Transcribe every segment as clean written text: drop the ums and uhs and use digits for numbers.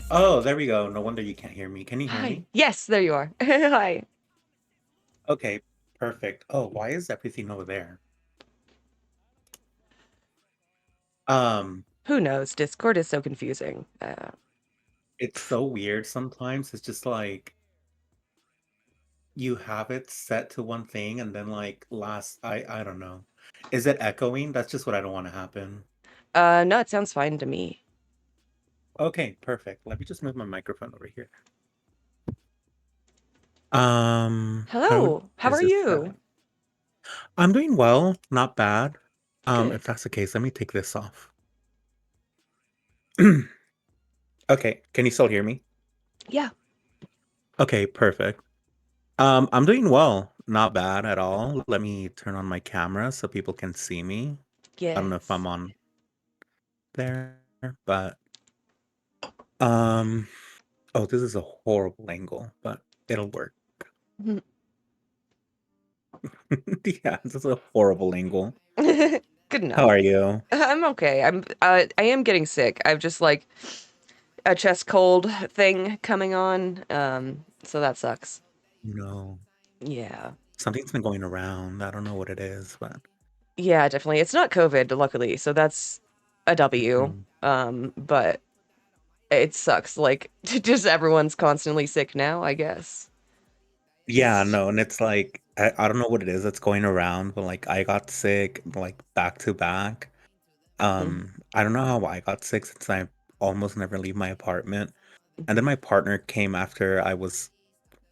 Oh, there we go. No wonder you can't hear me. Can you hear Hi. me? Yes, there you are. Hi. Okay, perfect. Oh, why is everything over there? Um, Who knows? Discord is so confusing. it's so weird sometimes. It's just like you have it set to one thing and then like last I don't know. Is it echoing? That's just what I don't want to happen. No, it sounds fine to me. Okay, perfect. Let me just move my microphone over here. How Hello. How is are this set you? up? I'm doing well, not bad. Good. If that's the case, let me take this off. Okay, can you still hear me? Yeah. Okay, perfect. I'm doing well, not bad at all. Let me turn on my camera so people can see me. I don't know if Yes. I'm on there, but um, oh, this is a horrible angle, but it'll work. Yeah, this is a horrible angle. Good How enough. are you? I'm okay. I am getting sick. I've just like a chest cold thing coming on. So that sucks. No, Yeah. something's been going around. I don't know what it is, but Yeah, definitely. It's not COVID, luckily, so that's a W. mhm. But it sucks. Like just everyone's constantly sick now, I guess. Yeah, It's no, and it's like I don't know what it is that's going around, but like I got sick like back to back. mm, I don't know how I got sick since I almost never leave my apartment. And then mhm. my partner came after I was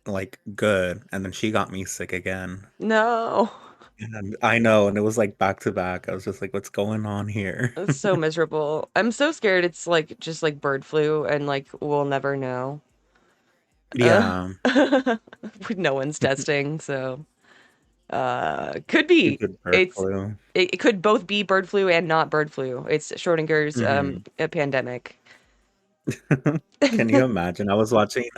like good, and then she got me sick again. No. And I know, and it was like back to back. I was just like, what's going on here? It's so miserable. I'm so scared it's like just like bird flu and like we'll never know. Uh, Yeah. no one's testing, so could be. Stupid bird It's flu. it could both be bird flu and not bird flu. It's Schrodinger's Hmm. a pandemic. Can you imagine? I was watching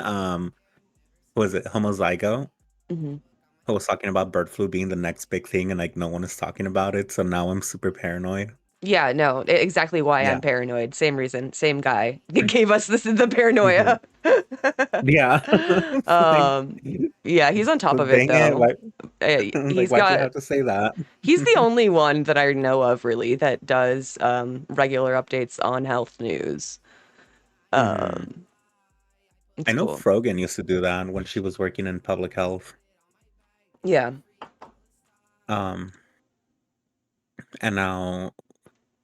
was it Homozygo? Mhm. I was talking about bird flu being the next big thing and like no one is talking about it, so now I'm super paranoid. Yeah, no, exactly why I'm Yeah. paranoid. Same reason, same guy. It gave us this the paranoia. Mhm. Yeah. It's like, Um, yeah, he's on top of it dang it, though. why like He's why'd you got have to say that? he's the only one that I know of really that does regular updates on health news. Hmm. Um, I it's know cool. Frogan used to do that when she was working in public health. Yeah, Um, and now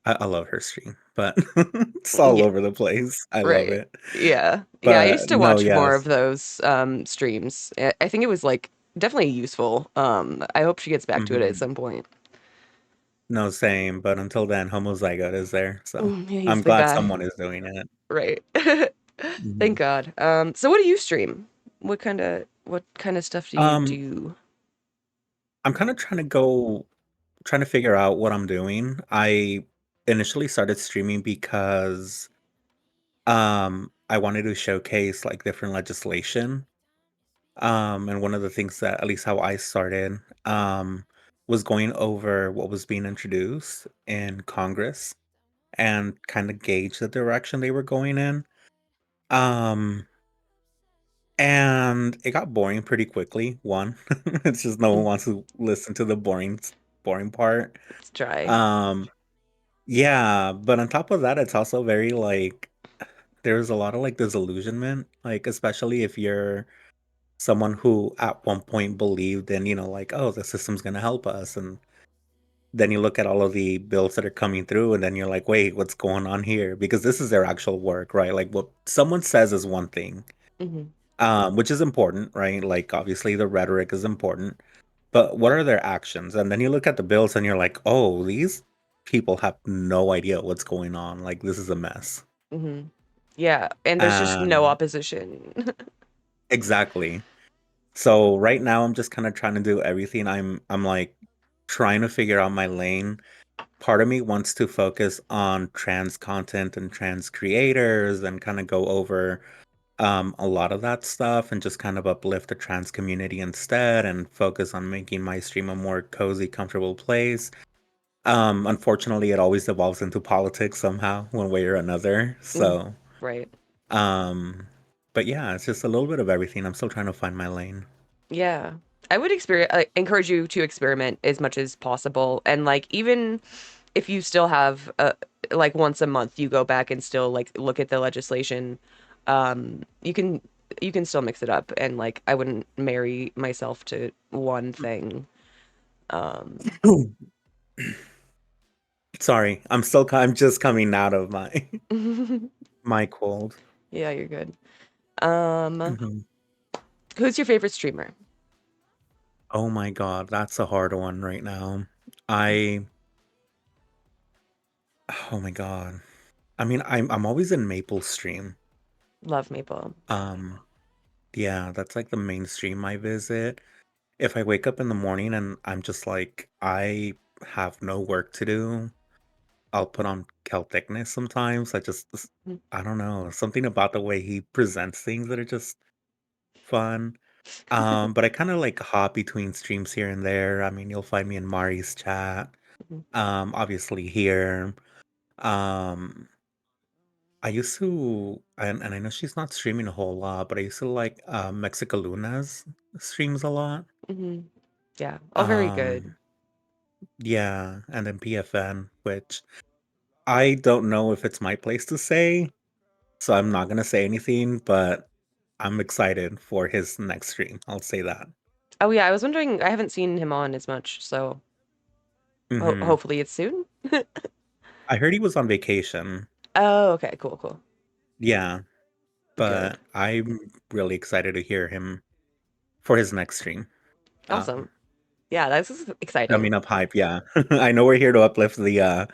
I love her stream, but it's all yeah, over the place. I love right. it. Yeah, yeah. I used But to no, watch more of yes. those streams. I think it was like definitely useful. I hope she gets back to it at Hmm. some point. No, same. But until then, Homozygote is there. So Yeah, he's I'm the glad guy. someone is doing it. Right. Mhm. Thank God. So what do you stream? What kind of stuff do you Um, do? I'm kind of trying to figure out what I'm doing. I initially started streaming because I wanted to showcase like different legislation. And one of the things that at least how I started was going over what was being introduced in Congress and kind of gauge the direction they were going in. Um And it got boring pretty quickly, one. It's just no one Mm, wants to listen to the boring part. It's dry. Um, yeah, but on top of that, it's also very, like there's a lot of, like, disillusionment, like, especially if you're someone who at one point believed in, like, "Oh, the system's gonna help us," and then you look at all of the bills that are coming through, and then you're like, "Wait, what's going on here?" Because this is their actual work, right? Like, what someone says is one thing, Hmm. which is important, right? Like, obviously, the rhetoric is important, but what are their actions? And then you look at the bills and you're like, oh, these people have no idea what's going on. Like, this is a mess. Hmm. Yeah, and there's just no And opposition. exactly. So right now I'm just kind of trying to do everything. I'm like trying to figure out my lane. Part of me wants to focus on trans content and trans creators and kind of go over a lot of that stuff and just kind of uplift the trans community instead and focus on making my stream a more cozy, comfortable place. Unfortunately, it always evolves into politics somehow, one way or another. Mm, So, right. um, but yeah, it's just a little bit of everything. I'm still trying to find my lane. Yeah. I would encourage you to experiment as much as possible. And like even if you still have like once a month you go back and still like look at the legislation, you can still mix it up and like I wouldn't marry myself to one thing. Um Sorry, I'm just coming out of my my cold. yeah, you're good. Um Mhm. who's your favorite streamer? Oh my God, that's a hard one right now. I, oh my God. I mean, I'm always in Maple Stream. Love Maple. Um, yeah, that's like the main stream I visit. If I wake up in the morning and I'm just like, I have no work to do, I'll put on Celticness sometimes. I don't know, something about the way he presents things that are just fun. But I kind of like hop between streams here and there. I mean, you'll find me in Mari's chat. Obviously here. Um, I used to, and I know she's not streaming a whole lot, but I used to like Mexicaluna's streams a lot. Hmm. Yeah, all very good. Um, yeah, and then PFN, which I don't know if it's my place to say, so I'm not gonna say anything, but I'm excited for his next stream. I'll say that. Oh yeah, I was wondering, I haven't seen him on as much, so Hmm. hopefully it's soon. I heard he was on vacation. Oh, okay, cool, cool. Yeah, Good. but I'm really excited to hear him for his next stream. Awesome. Um, Yeah, that's exciting. Coming up hype, yeah. I know we're here to uplift the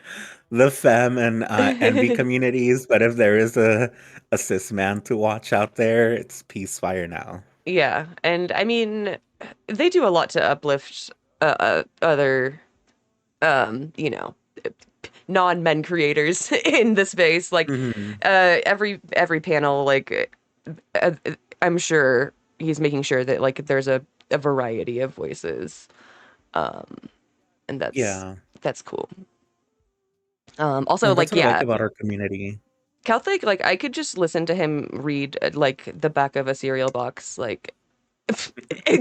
femme and envy communities, but if there is a cis man to watch out there, it's Peace Fire now. Yeah, and I mean, they do a lot to uplift other, you know, non-men creators in the space. Like, Hmm. every panel, like, I'm sure he's making sure that like there's a variety of voices, um, and Yeah. that's cool. Also, And that's like, what I like yeah, about our community. Catholic, like I could just listen to him read like the back of a cereal box, like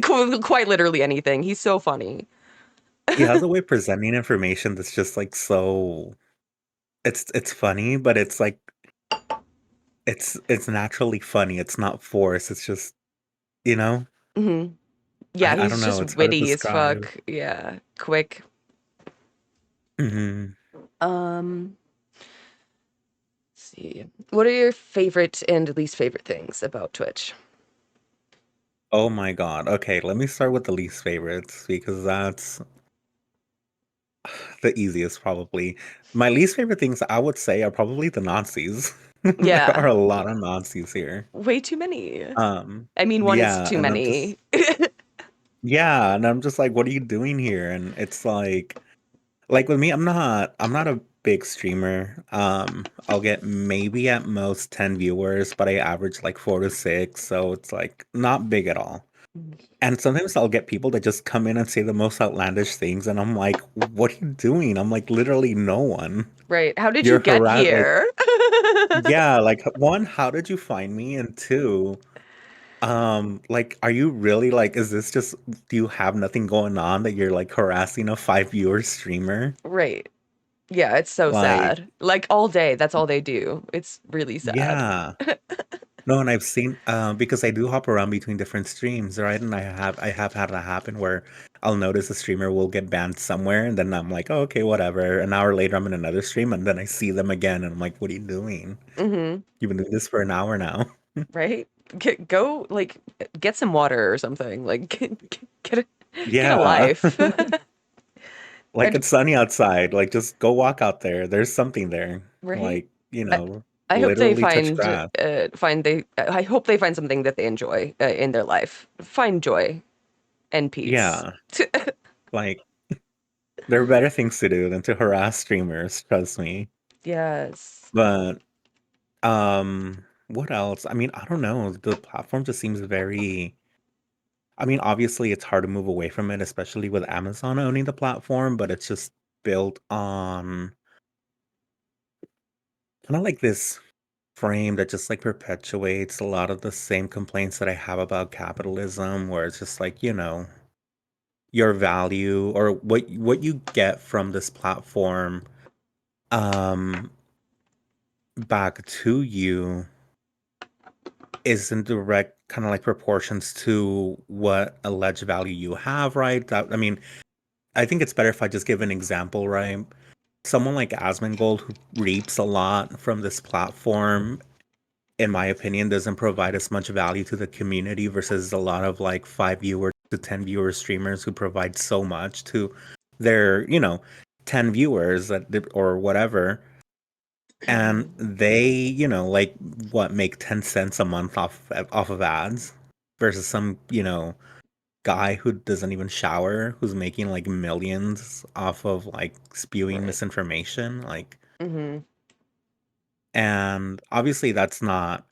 quite literally anything. He's so funny. He has a way of presenting information that's just like so it's funny, but it's like it's naturally funny. It's not forced. It's just, you know, Hmm. Yeah, I he's don't know, just it's hard to witty as describe. fuck. Yeah, quick. Hmm. Um, let's see. What are your favorite and least favorite things about Twitch? Oh my God. Okay, let me start with the least favorites because that's the easiest probably. My least favorite things I would say are probably the Nazis. There are Yeah, a lot of Nazis here. way too many. Um, I mean, one is yeah, too and many. yeah, and I'm just like, what are you doing here? And it's like with me, I'm not a big streamer. I'll get maybe at most 10 viewers, but I average like 4 to 6, so it's like not big at all. And sometimes I'll get people that just come in and say the most outlandish things, and I'm like, what are you doing? I'm like, literally no one. Right. How did you You're get harass like, here? yeah, like one, how did you find me? And two, like, are you really like, is this just, do you have nothing going on that you're like harassing a 5 viewer streamer? Right. Yeah, it's so Like, sad. Like all day, that's all they do. It's really sad. yeah. No, and I've seen because I do hop around between different streams, right? And I have had that happen where I'll notice a streamer will get banned somewhere, and then I'm like, oh, okay, whatever. An hour later, I'm in another stream, and then I see them again, and I'm like, what are you doing? Hmm. You've been doing this for an hour now. Right? Go like get some water or something. Like get a Yeah. life. Like And it's sunny outside. Like just go walk out there. There's something there. right? Like, I, I hope they literally touch grass. find they I hope they find something that they enjoy in their life. Find joy and peace. Yeah. Like there are better things to do than to harass streamers, trust me. Yes. But what else? I mean, I don't know. The platform just seems very, I mean, obviously it's hard to move away from it, especially with Amazon owning the platform, but it's just built on kind of like this frame that just like perpetuates a lot of the same complaints that I have about capitalism, where it's just like, your value or what you get from this platform um back to you is in direct kind of like proportions to what alleged value you have, right? That I mean, I think it's better if I just give an example, right? Someone like Asmongold who reaps a lot from this platform, in my opinion, doesn't provide as much value to the community versus a lot of like 5 viewer to 10 viewer streamers who provide so much to their, 10 viewers or whatever. And Mhm. they, like what make 10 cents a month off of ads versus some, guy who doesn't even shower who's making like millions off of like spewing Right. misinformation. Like, Hmm. and obviously that's not,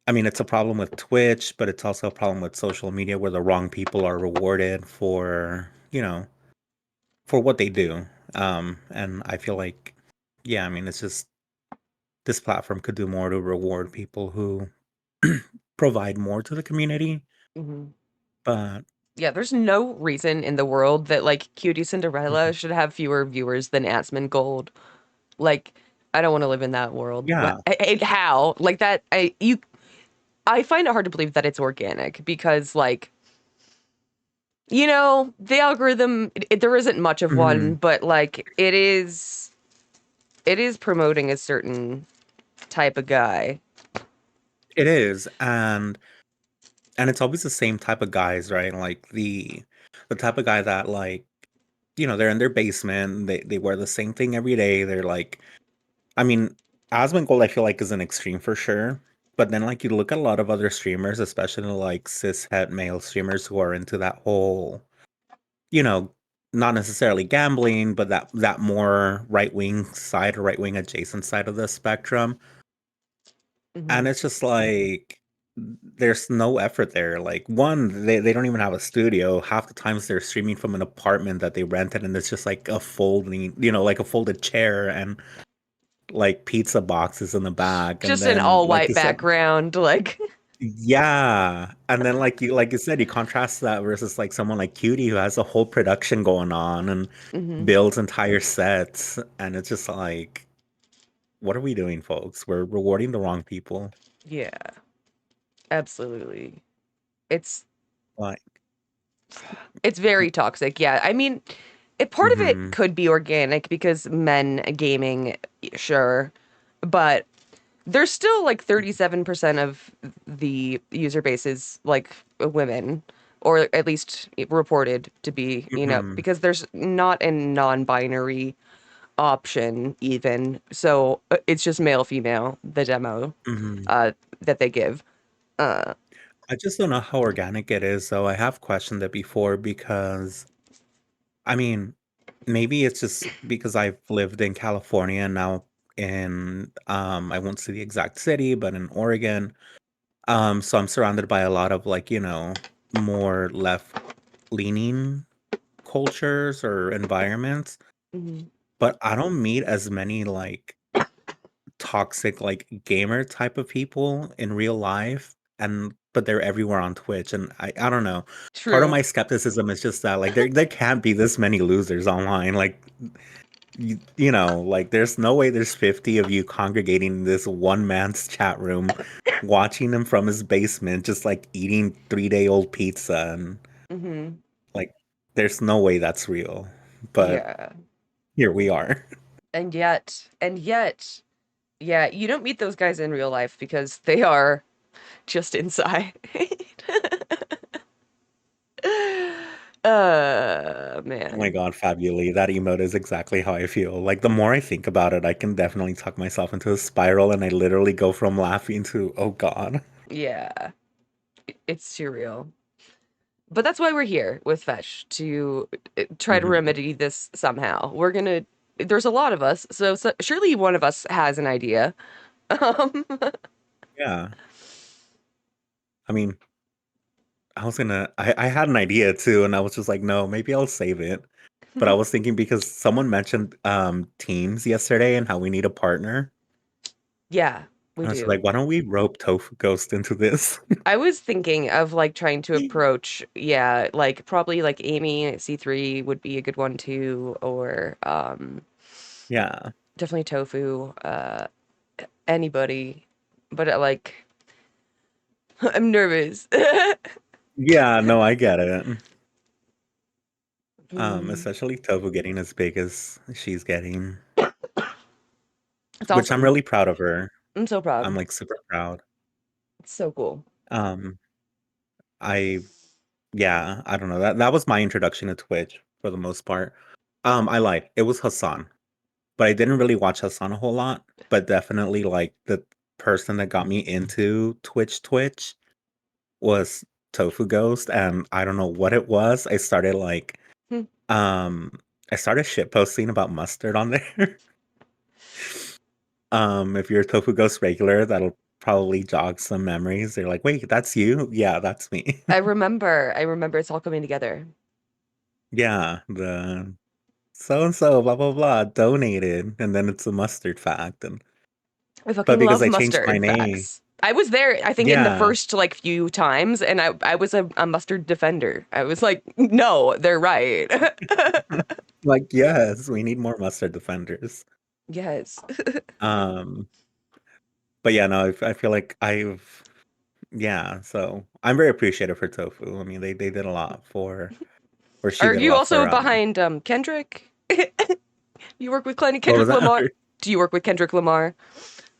I mean, it's a problem with Twitch, but it's also a problem with social media where the wrong people are rewarded for what they do. And I feel like, yeah, I mean, it's just this platform could do more to reward people who provide more to the community. Hmm. But Yeah, there's no reason in the world that like Cutie Cinderella mhm, should have fewer viewers than Asmon Gold. Like, I don't want to live in that world. yeah, How? Like that I find it hard to believe that it's organic because like, the algorithm there isn't much of one, mhm, but like it is promoting a certain type of guy. it is, and it's always the same type of guys, right? Like the type of guy that like they're in their basement, they wear the same thing every day. They're like, I mean, Asmongold I feel like is an extreme for sure. But then like you look at a lot of other streamers, especially like cishet male streamers who are into that whole, you know, not necessarily gambling, but that more right wing side or right wing adjacent side of the spectrum. And Hmm. it's just like there's no effort there. Like one, they don't even have a studio. Half the times they're streaming from an apartment that they rented and it's just like a folding, like a folded chair and like pizza boxes in the back. And Just an then all like white you said, background, like. yeah. And then like you said, you contrast that versus like someone like Cutie who has a whole production going on and Hmm. builds entire sets. And it's just like, what are we doing, folks? We're rewarding the wrong people. Yeah, absolutely. It's Like, it's very toxic. Yeah. I mean, part of it mm-hmm, could be organic because men gaming, sure, but there's still like 37% of the user base is like women, or at least reported to be, mm-hmm, because there's not a non-binary option even. So it's just male, female, the demo mm-hmm. uh, that they give. Uh, I just don't know how organic it is, though. I have questioned it before because, I mean, maybe it's just because I've lived in California and now in, I won't say the exact city, but in Oregon. So I'm surrounded by a lot of like, more left-leaning cultures or environments, mhm. but I don't meet as many like toxic like gamer type of people in real life and but they're everywhere on Twitch and I don't know. Part of True. my skepticism is just that like there can't be this many losers online. Like like there's no way there's 50 of you congregating in this one man's chat room watching him from his basement just like eating 3-day-old pizza and Hmm. like there's no way that's real. But Yeah. here we are. And yet, yeah, you don't meet those guys in real life because they are just inside. Oh my Man. God, Fabuli, that emote is exactly how I feel. Like the more I think about it, I can definitely tuck myself into a spiral and I literally go from laughing to, oh God. Yeah, it's too real. But that's why we're here with Fetch to try to Hmm. remedy this somehow. There's a lot of us, so surely one of us has an idea. Um, Yeah. I mean, I had an idea too, and I was just like, no, maybe I'll save it. But I was thinking because someone mentioned teams yesterday and how we need a partner. Yeah, we I was do. like, why don't we rope Tofu Ghost into this? I was thinking of like trying to approach, yeah, like probably like Amy C3 would be a good one too, or Yeah. definitely Tofu, anybody. But like I'm nervous. Yeah, no, I get it. Mm, Especially Tofu getting as big as she's getting, it's which I'm awesome. really proud of her. I'm so I'm proud. like super proud. It's so cool. Um, I yeah, I don't know. That was my introduction to Twitch for the most part. I lied. It was Hassan, but I didn't really watch Hassan a whole lot. But definitely, like the person that got me into Twitch was Tofu Ghost, and I don't know what it was. Hmm. Um, I started shit posting about mustard on there. If you're a Tofu Ghost regular, that'll probably jog some memories. They're like, wait, that's you? Yeah, that's me. I remember it's all coming together. Yeah, the so and so, blah blah blah, donated, and then it's a mustard fact, and I but fucking because love I changed my mustard name, facts. I was there, I think, in the yeah, first like few times, and I was a mustard defender. I was like, no, they're right. like yes, we need more mustard defenders. Yes. Um, but yeah, no, I feel like yeah, so I'm very appreciative for Tofu. I mean, they did a lot for, or she Are did a you lot also for behind Kendrick? You work with what was Kendrick that? Lamar? Do you work with Kendrick Lamar?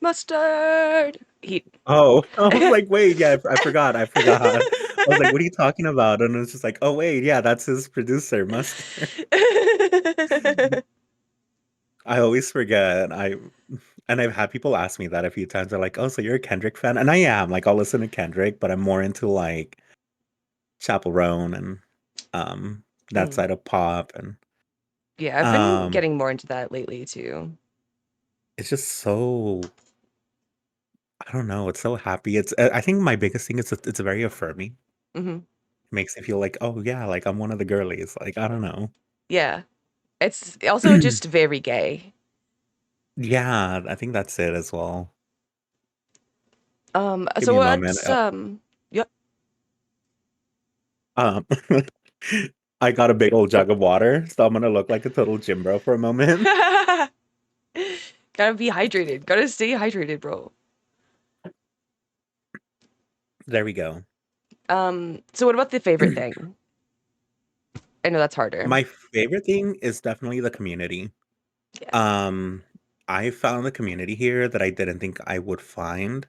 Mustard. He. Oh, I was like, wait, yeah, I forgot, I forgot. I was like, what are you talking about? And it's just like, oh wait, yeah, that's his producer, Mustard. I always forget. And I've had people ask me that a few times. They're like, "Oh, so you're a Kendrick fan?" And I am. Like, I'll listen to Kendrick, but I'm more into like Chappell Roan and that Mm. side of pop. And Yeah, I've been um, getting more into that lately too. it's just so I don't know. It's so happy. I think my biggest thing is it's very affirming. Hmm. It makes me feel like, oh yeah, like I'm one of the girlies. Like I don't know. Yeah, it's also just very gay. Yeah, I think that's it as well. Give So me a moment. what's yeah. Um, I got a big old jug of water, so I'm gonna look like a total gym bro for a moment. Gotta be hydrated. Gotta stay hydrated, bro. There we go. So what about the favorite thing? I know that's harder. My favorite thing is definitely the community. Yeah. Um, I found the community here that I didn't think I would find.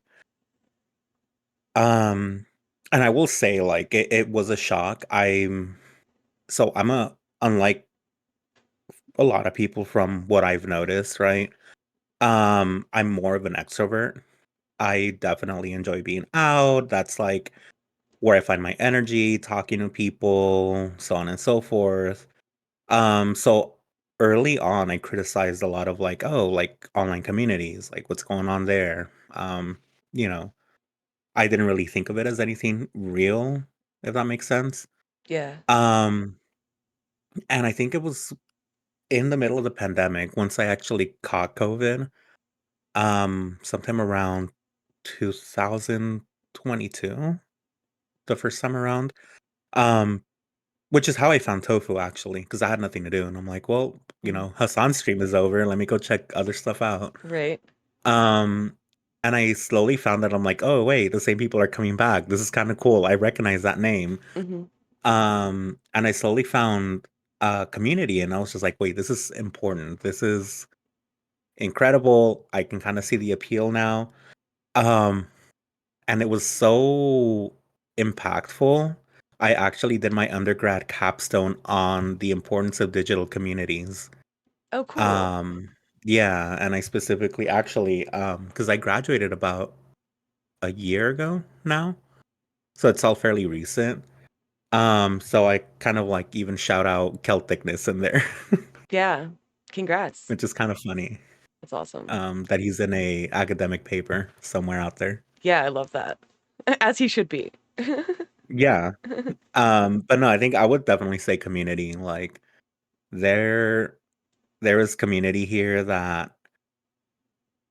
Um, and I will say, like, it was a shock. I'm unlike a lot of people from what I've noticed, right? I'm more of an extrovert. I definitely enjoy being out. That's like where I find my energy, talking to people, so on and so forth. So early on, I criticized a lot of like, oh, like online communities, like what's going on there. You know, I didn't really think of it as anything real, if that makes sense. Yeah. Um, and I think it was in the middle of the pandemic once I actually caught COVID, sometime around 2022, the first time around. Um, Which is how I found tofu actually, because I had nothing to do, and I'm like, well, Mm. Hassan's stream is over. Let me go check other stuff out. Right. Um, and I slowly found that I'm like, oh wait, the same people are coming back. This is kind of cool. I recognize that name. Hmm. And I slowly found a community, and I was just like, wait, this is important. This is incredible. I can kind of see the appeal now. Um, and it was so impactful. I actually did my undergrad capstone on the importance of digital communities. Oh, cool. Um, yeah, and I specifically actually, because I graduated about a year ago now, so it's all fairly recent. So I kind of like even shout out Celticness in there, Yeah. Congrats. which is kind of funny. That's awesome. That he's in a academic paper somewhere out there. Yeah, I love that. As he should be. Yeah. But no, I think I would definitely say community. Like, there there is community here that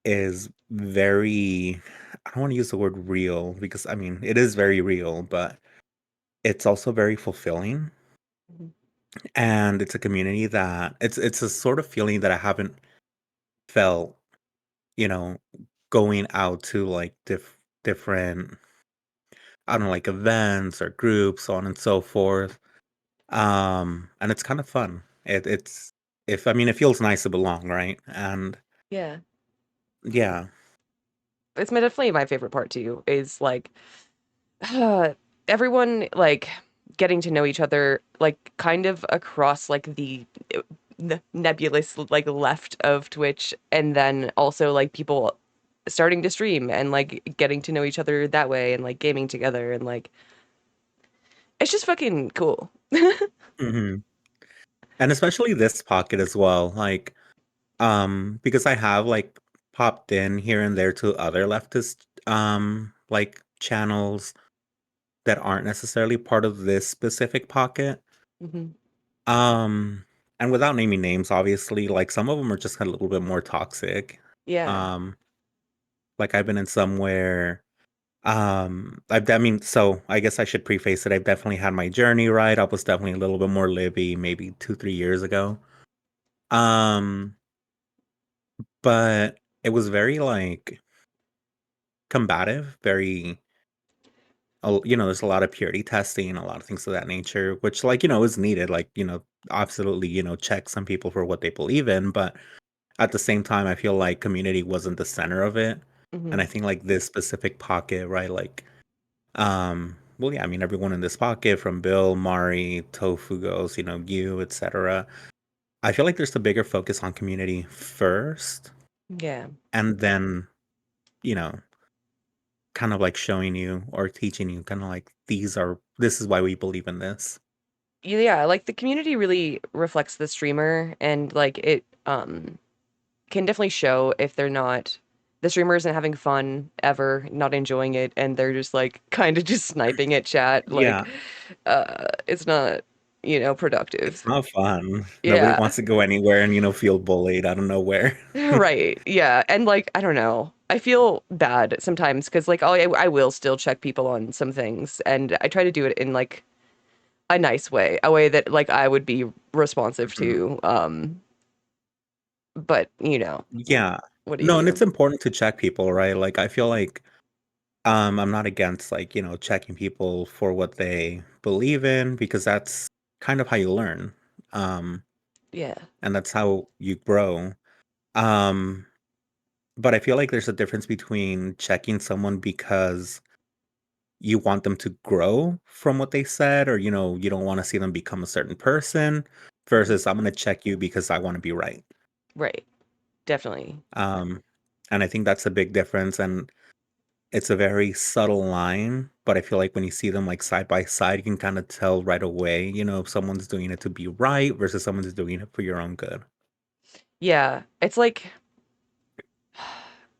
is very, I don't want to use the word real because I mean it is very real, but it's also very fulfilling. Mhm. And it's a community that it's a sort of feeling that I haven't felt, you know, going out to like different, I don't know, like events or groups, so on and so forth. And it's kind of fun. It's if I mean it feels nice to belong, right? And Yeah. yeah. It's definitely my favorite part too, is like everyone like getting to know each other like kind of across like the nebulous like left of Twitch, and then also like people starting to stream and like getting to know each other that way and like gaming together, and like it's just fucking cool. hmm And especially this pocket as well. Like, because I have like popped in here and there to other leftist like channels that aren't necessarily part of this specific pocket. Mhm. Um, and without naming names, obviously, like some of them are just kind of a little bit more toxic. Yeah. Um, like I've been in somewhere, I mean, so I guess I should preface it. I've definitely had my journey, right? I was definitely a little bit more Libby maybe 2, 3 years ago. Um, but it was very like combative, very, there's a lot of purity testing, a lot of things of that nature, which like, is needed. Like, absolutely, check some people for what they believe in, but at the same time, I feel like community wasn't the center of it. And I Hmm. think like this specific pocket, right? Like, well, yeah, I mean, everyone in this pocket from Bill, Mari, Tofu goes, you, etc. I feel like there's a bigger focus on community first, Yeah. and then, you know, kind of like showing you or teaching you kind of like this is why we believe in this. Yeah, like the community really reflects the streamer, and like it can definitely show if they're not, the streamer isn't having fun ever, not enjoying it, and they're just like kind of just sniping at chat. Yeah, Like, it's not, it's productive. not fun. Nobody Yeah. wants to go anywhere and, feel bullied out of nowhere. Right. Yeah. And like, I don't know. I feel bad sometimes because like I will still check people on some things, and I try to do it in like a nice way, a way that like I would be responsive Mhm. to. But Yeah. what do you No, and it's do? important to check people, right? Like I feel like I'm not against like, checking people for what they believe in because that's kind of how you learn. Um, Yeah. and that's how you grow. Um, but I feel like there's a difference between checking someone because you want them to grow from what they said, or, you don't want to see them become a certain person Mhm. versus I'm going to check you because I want to be right. Right. Definitely. Um, and I think that's a big difference. And it's a very subtle line, but I feel like when you see them like side by side, you can kind of tell right away, if someone's doing it to be right versus someone's doing it for your own good. Yeah. It's like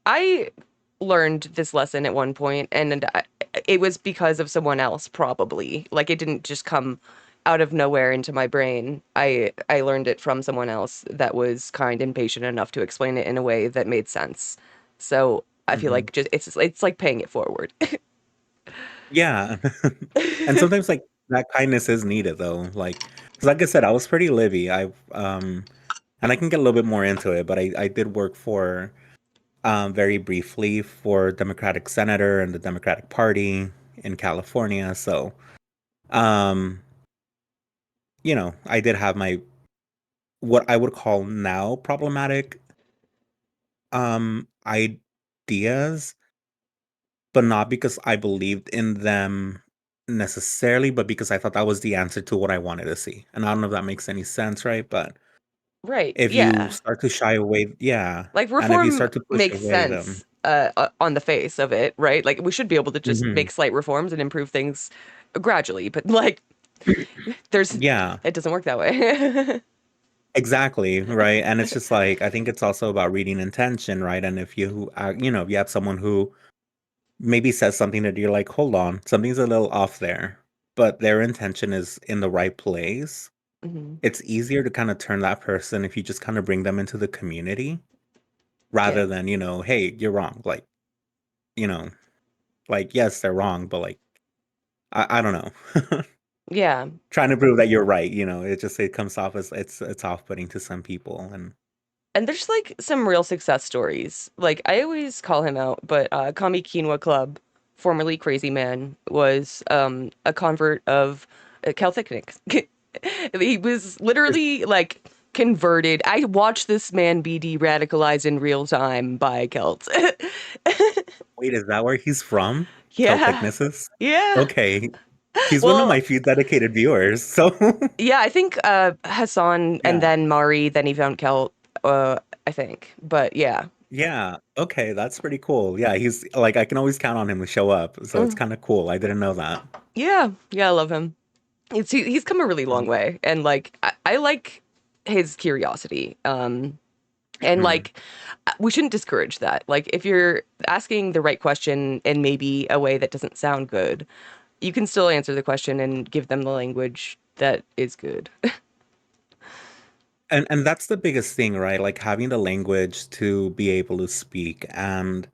I learned this lesson at one point, and it was because of someone else, probably. Like it didn't just come out of nowhere into my brain. I learned it from someone else that was kind and patient enough to explain it in a way that made sense. So I feel hmm like just it's like paying it forward. Yeah. And sometimes like that kindness is needed though. Like, 'cause like I said, I was pretty livy. And I can get a little bit more into it, but I did work for very briefly for Democratic senator and the Democratic Party in California. So, um, I did have my what I would call now problematic ideas, but not because I believed in them necessarily, but because I thought that was the answer to what I wanted to see. And I don't know if that makes any sense, right? But Right. if you Yeah. start to shy away, yeah. Like And if you reform start to push makes away them. sense on the face of it, right? Like we should be able to just hmm make slight reforms and improve things gradually, but like there's Yeah, it doesn't work that way. exactly, right? And it's just like I think it's also about reading intention, right? And if if you have someone who maybe says something that you're like, hold on, something's a little off there, but their intention is in the right place. Hmm. it's easier to kind of turn that person if you just kind of bring them into the community Yeah. rather than, hey, you're wrong. Like, you know, like, yes, they're wrong, but like, I don't know. Yeah. Trying to prove that you're right, it comes off as it's off-putting to some people. And And there's like some real success stories. Like I always call him out, but Kami Quinoa Club, formerly Crazy Man, was a convert of Celtic. He was is, literally like converted. I watched this man be de-radicalized in real time by Celts. wait, is that where he's from? Yeah. Celticnesses? Yeah. Okay. He's one of Well, my few dedicated viewers, so yeah, I think Hassan and yeah. then Mari, then he found Celt, I think. But yeah. Yeah. Okay, that's pretty cool. Yeah, he's like I can always count on him to show up, so it's Mm, kind of cool. I didn't know that. yeah. Yeah, I love him. He's come a really long way, and like I like his curiosity. And Mhm. like we shouldn't discourage that. Like if you're asking the right question in maybe a way that doesn't sound good, you can still answer the question and give them the language that is good. And that's the biggest thing, right? Like having the language to be able to speak. And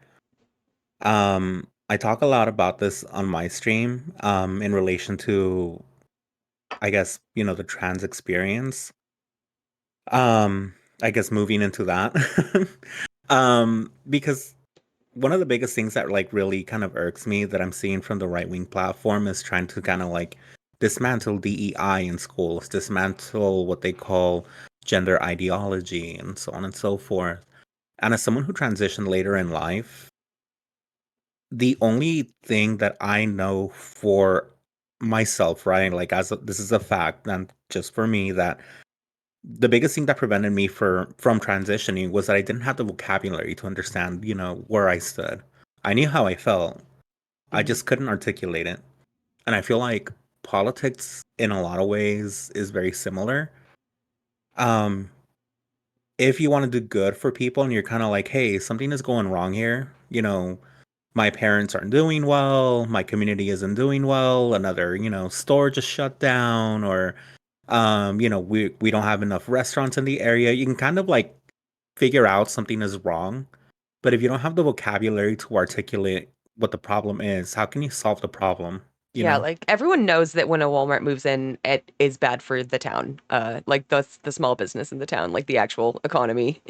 I talk a lot about this on my stream, in relation to, I guess, the trans experience. Um, I guess moving into that. Because one of the biggest things that like really kind of irks me that I'm seeing from the right wing platform is trying to kind of like dismantle DEI in schools, dismantle what they call gender ideology, and so on and so forth. And as someone who transitioned later in life, the only thing that I know for myself, right, like this is a fact, and just for me, that the biggest thing that prevented me from transitioning was that I didn't have the vocabulary to understand, where I stood. I knew how I felt. I Mhm. just couldn't articulate it. And I feel like politics in a lot of ways is very similar. Um, if you want to do good for people and you're kind of like, hey, something is going wrong here, my parents aren't doing well, my community isn't doing well, another, store just shut down, or we don't have enough restaurants in the area. You can kind of like figure out something is wrong. But if you don't have the vocabulary to articulate what the problem is, how can you solve the problem? You Yeah, know? like everyone knows that when a Walmart moves in, it is bad for the town. Like the small business in the town, like the actual economy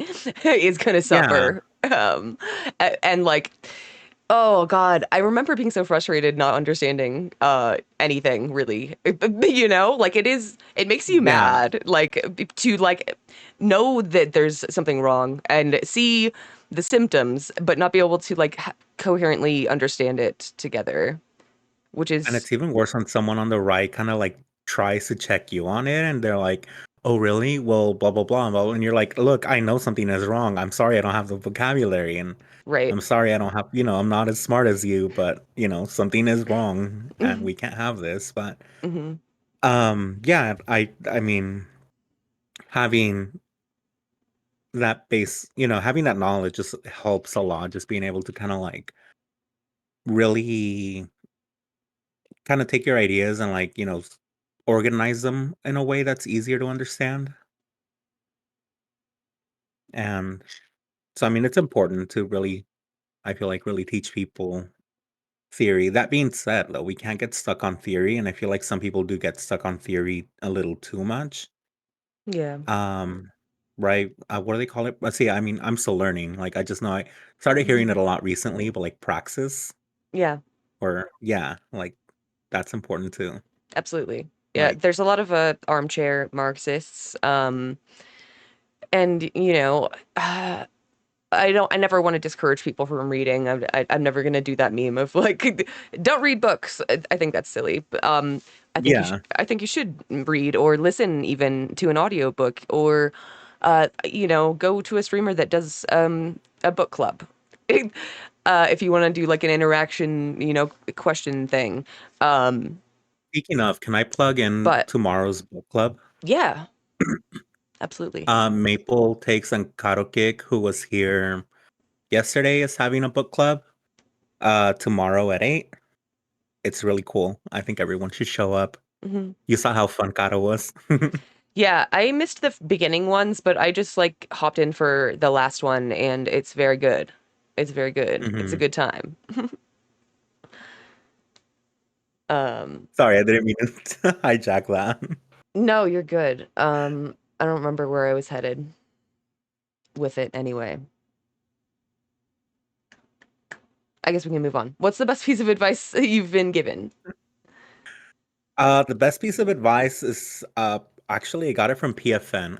is gonna Yeah. suffer. And like, oh God, I remember being so frustrated not understanding anything really. Like it makes you Yeah. mad, like to like know that there's something wrong and see the symptoms, but not be able to like coherently understand it together, which And is it's even worse when someone on the right kind of like tries to check you on it and they're like, oh, really? Well, blah, blah, blah, blah. And you're like, look, I know something is wrong. I'm sorry I don't have the vocabulary. And right. I'm sorry I don't have, I'm not as smart as you, but, something is wrong and we can't have this. But Hmm. yeah, I mean, having having that knowledge just helps a lot. Just being able to kind of like really kind of take your ideas and like, organize them in a way that's easier to understand. And so, I mean, it's important to really, I feel like, really teach people theory. That being said, though, we can't get stuck on theory. And I feel like some people do get stuck on theory a little too much. Yeah. Um, right. What do they call it? Let's see. I mean, I'm still learning. Like, I just know I started hearing it a lot recently, but like praxis Yeah, or, yeah, like that's important too. absolutely. Yeah, Like, there's a lot of armchair Marxists, and I never want to discourage people from reading. I'm never gonna do that meme of like, don't read books. I think that's silly. But, yeah. I think you should read or listen even to an audiobook or, go to a streamer that does a book club. If you want to do like an interaction, question thing. Um, Speaking of, can I plug in but tomorrow's book club? yeah, absolutely. Maple Takes and Karokik, who was here yesterday, is having a book club. Tomorrow at 8. It's really cool. I think everyone should show up. Hmm. You saw how fun Karo was. Yeah, I missed the beginning ones, but I just like hopped in for the last one and it's very good. It's very good. It's a Mhm. good time. Um, Sorry, I didn't mean to hijack that. no, you're good. I don't remember where I was headed with it anyway. I guess we can move on. What's the best piece of advice you've been given? The best piece of advice is actually I got it from PFN,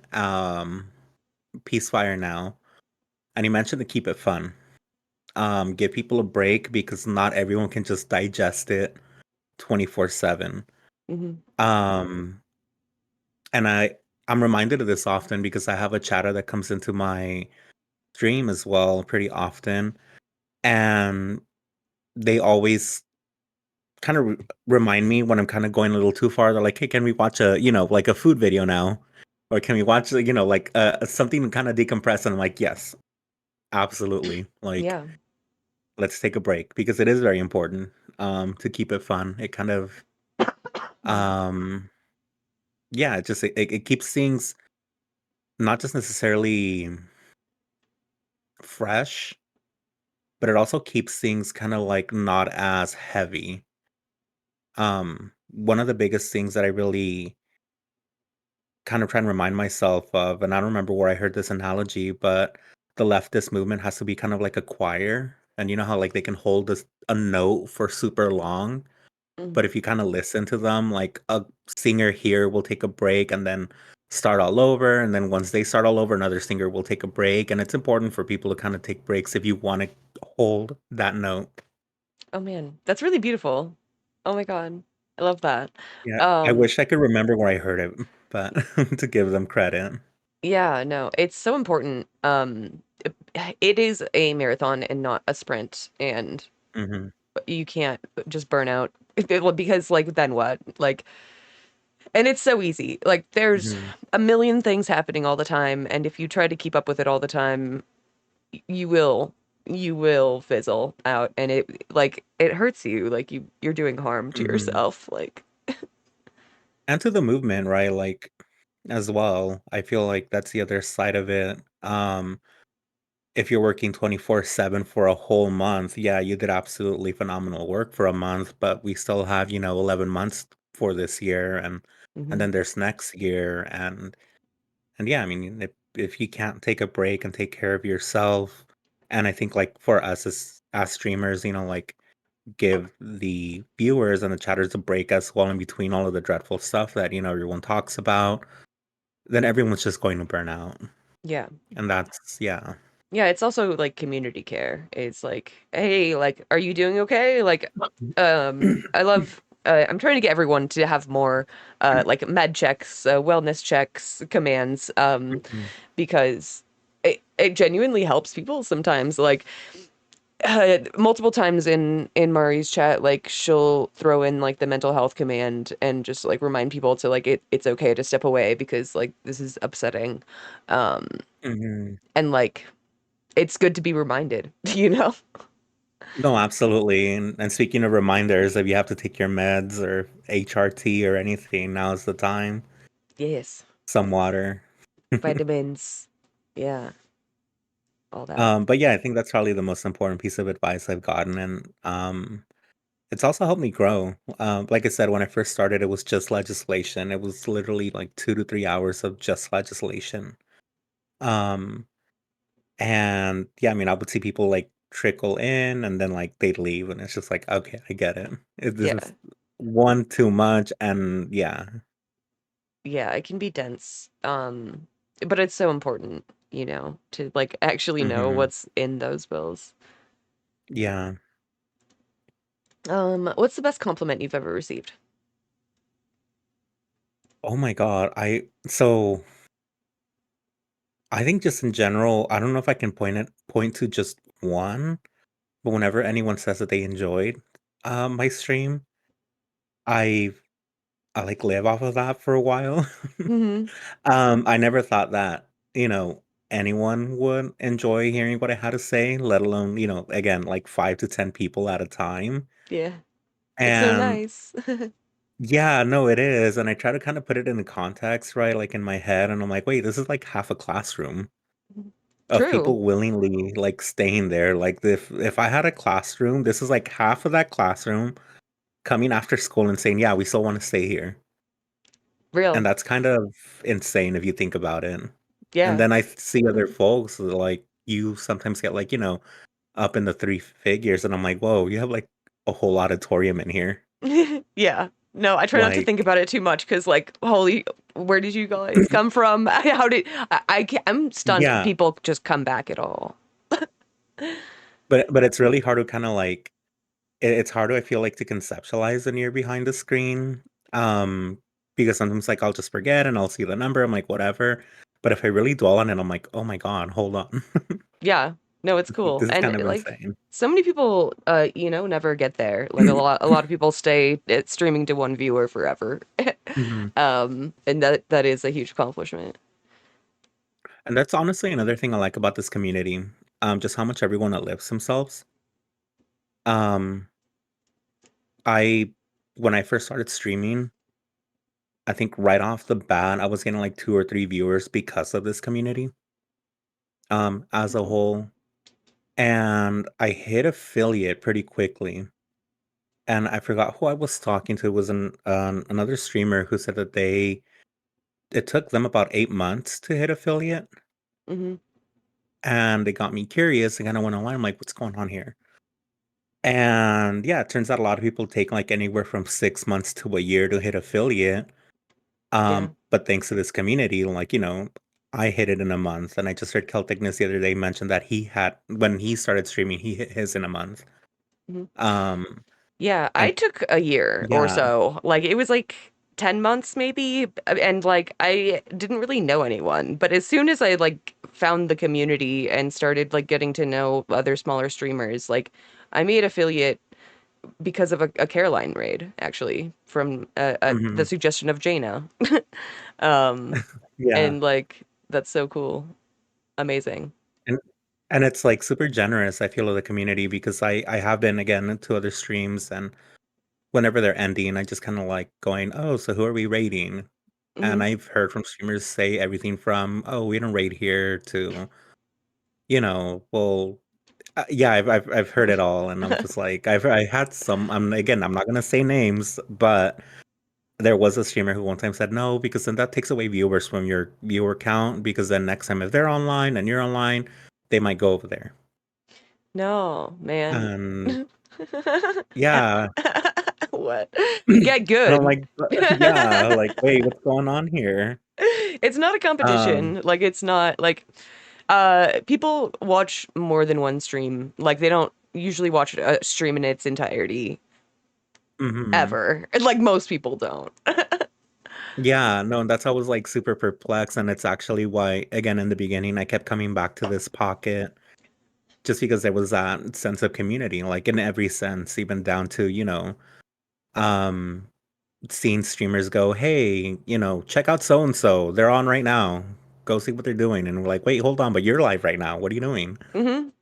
Peacefire Now, and he mentioned to keep it fun. Give people a break because not everyone can just digest it 24/7. Hmm. Um, and I'm reminded of this often because I have a chatter that comes into my stream as well pretty often, and they always kind of remind me when I'm kind of going a little too far. They're like, "Hey, can we watch a, like a food video now? Or can we watch, like something to kind of decompress?" And I'm like, "Yes, absolutely. Like, Yeah. let's take a break because it is very important to keep it fun. It kind of um yeah, it keeps things not just necessarily fresh, but it also keeps things kind of like not as heavy. One of the biggest things that I really kind of try and remind myself of, and I don't remember where I heard this analogy, but the leftist movement has to be kind of like a choir. And you know how like they can hold a note for super long, but Mhm. if you kind of listen to them, like a singer here will take a break and then start all over, and then once they start all over, another singer will take a break. And it's important for people to kind of take breaks if you want to hold that note. Oh man, that's really beautiful. Oh my God. I love that. Yeah, I Um, wish I could remember where I heard it, but to give them credit. yeah, no, it's so important. It is a marathon and not a sprint, and Hmm. you can't just burn out well, because like then what? Like, and it's so easy. Like there's Hmm. a million things happening all the time, and if you try to keep up with it all the time, you will fizzle out, and it hurts you. Like you're doing harm to Hmm. yourself. Like, And to the movement, right? Like as well. I feel like that's the other side of it. If you're working 24/7 for a whole month, yeah, you did absolutely phenomenal work for a month, but we still have, 11 months for this year and mhm, then there's next year and yeah, I mean, if you can't take a break and take care of yourself, and I think like for us as streamers, like give the viewers and the chatters a break as well in between all of the dreadful stuff that, everyone talks about, then everyone's just going to burn out. yeah. And that's yeah. Yeah, it's also like community care. It's like, hey, like, are you doing okay? Like, I love. I'm trying to get everyone to have more, like med checks, wellness checks, commands, Mhm. because it genuinely helps people sometimes. Like, multiple times in Mari's chat, like she'll throw in like the mental health command and just like remind people to like it's okay to step away because like this is upsetting, um, Mhm. and like it's good to be reminded, you know? No, absolutely. And speaking of reminders, if you have to take your meds or HRT or anything, now is the time. Yes. Some water. Vitamins. Yeah, all that. But yeah, I think that's probably the most important piece of advice I've gotten, and it's also helped me grow. Like I said, when I first started, it was just legislation. It was literally like 2 to 3 hours of just legislation. Um, and yeah, I mean, I would see people like trickle in, and then like they'd leave, and it's just like, okay, I get it. This Yeah. is one too much, and yeah. Yeah, it can be dense. But it's so important, to like actually know Hmm. what's in those bills. Yeah. What's the best compliment you've ever received? Oh my God. I think just in general, I don't know if I can point to just one, but whenever anyone says that they enjoyed my stream, I I like live off of that for a while. Hmm. I never thought that, anyone would enjoy hearing what I had to say, let alone, again, like 5 to 10 people at a time. Yeah. It's so And nice. Yeah, no, it is. And I try to kind of put it in the context, right? Like in my head, and I'm like, wait, this is like half a classroom of True. people willingly like staying there. Like if I had a classroom, this is like half of that classroom coming after school and saying, yeah, we still want to stay here. And Real. that's kind of insane if you think about it. And Yeah. then I see other folks like you sometimes get like, up in the three figures, and I'm like, whoa, you have like a whole auditorium in here. Yeah. No, I try not to think Like, about it too much because, like, holy, where did you guys come from? How did I'm stunned yeah, people just come back at all. but it's really hard to kind of like it's hard to I feel like to conceptualize when you're behind the screen. Um, because sometimes like I'll just forget and I'll see the number, I'm like, whatever. But if I really dwell on it, I'm like, oh my God, hold on. Yeah. No, it's cool. This is And kind of like insane. so many people never get there. Like a lot of people stay at streaming to one viewer forever. Mhm. And that is a huge accomplishment. And that's honestly another thing I like about this community. Just how much everyone uplifts themselves. Um, I when I first started streaming, I think right off the bat, I was getting like two or three viewers because of this community, as a whole. And I hit affiliate pretty quickly. And I forgot who I was talking to. It was another streamer who said that it took them about 8 months to hit affiliate. Hmm. And it got me curious and kind of went online. I'm like, what's going on here? And yeah, it turns out a lot of people take like anywhere from 6 months to a year to hit affiliate. Yeah. But thanks to this community, like, I hit it in a month. And I just heard Celticness the other day mention that when he started streaming, he hit his in a month. Mhm. Um, Yeah, I and took a year or yeah, so. Like it was like 10 months maybe, and like I didn't really know anyone. But as soon as I like found the community and started like getting to know other smaller streamers, like I made affiliate because of a Caroline raid actually from the hmm suggestion of Jaina. Um yeah. and like that's so cool. Amazing. And and it's like super generous, I feel, of the community because I have been again to other streams and whenever they're ending, I just kind of like going, oh, so who are we rating? And Hmm. I've heard from streamers say everything from, oh, we don't rate here to, well, yeah, I've heard it all, and I'm just like, I had some. I'm not gonna say names, but there was a streamer who one time said no because then that takes away viewers from your viewer count because then next time if they're online and you're online, they might go over there. No, man. And yeah, What? and Get I'm good. like, yeah, like, wait, what's going on here? It's not a Um, competition. Like it's not like people watch more than one stream. Like they don't usually watch a stream in its entirety mhm. ever. Like most people don't. Yeah, no, that's I was like super perplexed, and it's actually why, again, in the beginning, I kept coming back to this pocket just because there was that sense of community, like in every sense, even down to, um, seeing streamers go, hey, check out so and so, they're on right now, go see what they're doing, and we're like, wait, hold on, but you're live right now, what are you doing? Hmm. And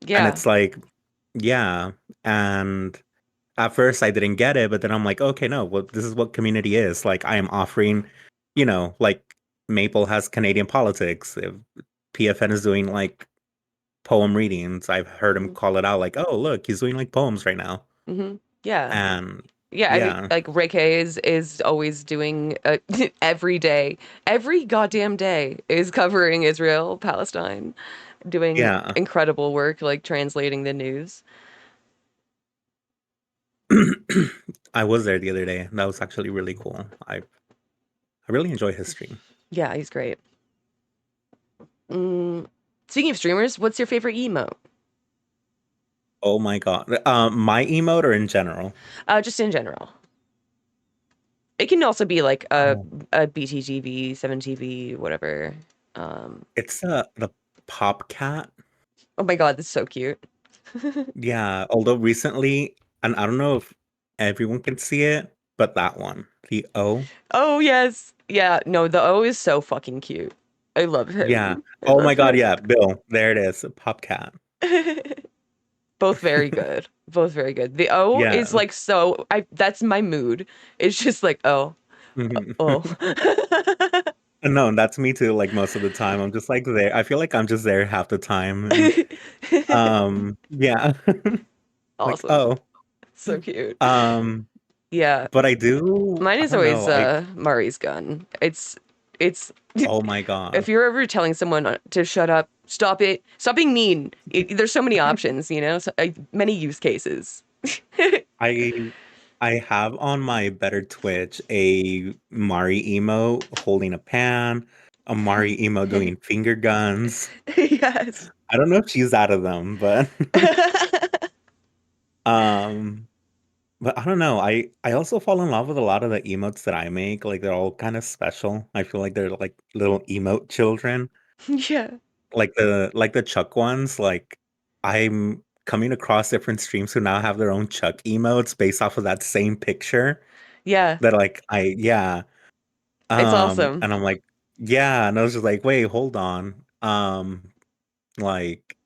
Yeah. it's like, yeah, and at first I didn't get it, but then I'm like, okay, no, well, this is what community is. Like I am offering, like Maple has Canadian politics. If PFN is doing like poem readings, I've heard him Hmm. call it out like, oh, look, he's doing like poems right now. Hmm. Yeah. And Yeah, I mean, yeah, like Rick Hayes is always doing every day, every goddamn day is covering Israel, Palestine, doing yeah. incredible work, like translating the news. I was there the other day. That was actually really cool. I really enjoy his stream. Yeah, he's great. Mm, speaking of streamers, what's your favorite emote? Oh my God. My emote or in general? Just in general. It can also be like Oh. a BTTV, 7TV, whatever. Um, It's the pop cat. oh my God, that's so cute. Yeah, although recently, and I don't know if everyone can see it, but that one, the O. Oh yes. Yeah, no, the O is so fucking cute. I love Yeah. him. I Oh my love God, him. yeah, Bill. There it is, Pop Cat. Both very good. Both very good. The O is Yeah. like so I that's my mood. It's just like, oh, Mhm. oh. No, that's me too, like, most of the time. I'm just, like, there. I feel like I'm just there half the time, and, yeah. Like, Awesome. "Oh." So cute. Um, Yeah. but I do Mine I is don't always know, Murray's gun. It's oh my god. if you're ever telling someone to shut up, stop it, stop being mean. There's so many options, you know, many use cases. I I have on my better Twitch a Mari emo holding a pan, a Mari emo doing finger guns. Yes. I don't know if she's out of them, but um but I don't know. I also fall in love with a lot of the emotes that I make. Like they're all kind of special. I feel like they're like little emote children. Yeah. Like the Chuck ones. Like I'm coming across different streams who now have their own Chuck emotes based off of that same picture. Yeah. That like I yeah. It's awesome. And I'm like, yeah, and I was just like, wait, hold on. Like,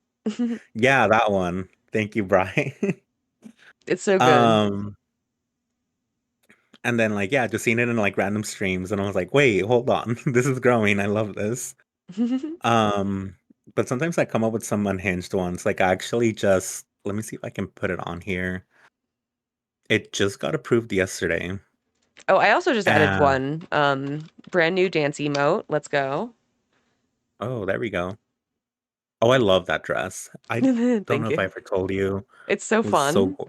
yeah, that one. Thank you, Brian. It's so good. Um, and then like, yeah, just seeing it in like random streams, and I was like, wait, hold on, this is growing. I love this. Um, but sometimes I come up with some unhinged ones. Like, I actually just let me see if I can put it on here. It just got approved yesterday. Oh, I also just added Uh, one. Brand new dance emote. Let's go. oh, there we go. Oh, I love that dress. I don't know Thank if I you. ever told you. It's so It was so fun. cool.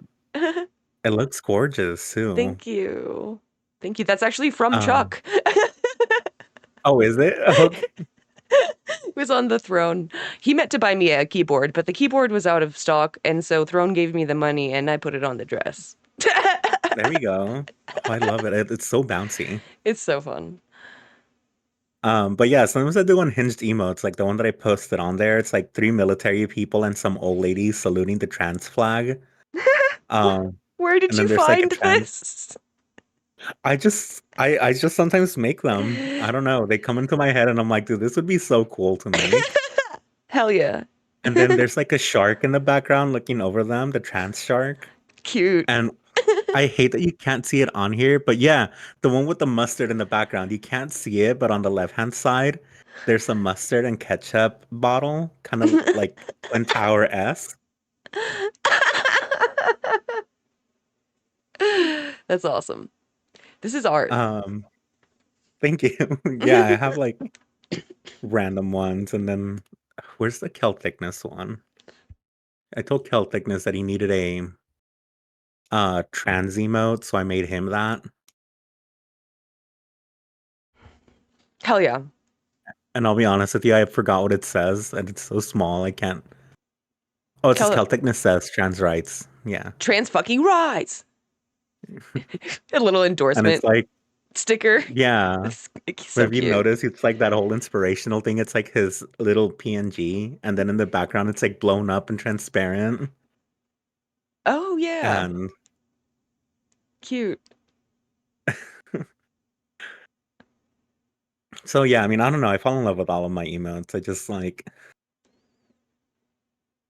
It looks gorgeous too. Thank you. Thank you. That's actually from Um, Chuck. oh, is it? Okay, He was on the throne. He meant to buy me a keyboard, but the keyboard was out of stock, and so Throne gave me the money and I put it on the dress. there we go. Oh, I love it. It's so bouncy. It's so fun. But yeah, sometimes I do unhinged emotes, like the one that I posted on there. It's like three military people and some old lady saluting the trans flag. Um, Where did and you then there's like a find trans. this? I just sometimes make them. I don't know. They come into my head and I'm like, dude, this would be so cool to make. Hell yeah. And then there's like a shark in the background looking over them, the trans shark. Cute. And I hate that you can't see it on here, but yeah, the one with the mustard in the background, you can't see it, but on the left-hand side, there's a mustard and ketchup bottle, kind of like Twin Tower-esque. That's awesome. This is art. Um, thank you. Yeah, I have like random ones, and then where's the Celticness one? I told Celticness that he needed a trans emote, so I made him that. Hell yeah. And I'll be honest with you, I forgot what it says, and it's so small, I can't. Oh, it says Kel- Celticness says trans rights. Yeah. Trans fucking rights. A little And it's endorsement like, sticker. yeah. It's But so if you cute. notice, it's like that whole inspirational thing. It's like his little PNG, and then in the background, it's like blown up and transparent. Oh yeah. And Cute. so, yeah, I mean, I don't know. I fall in love with all of my emotes. I just like,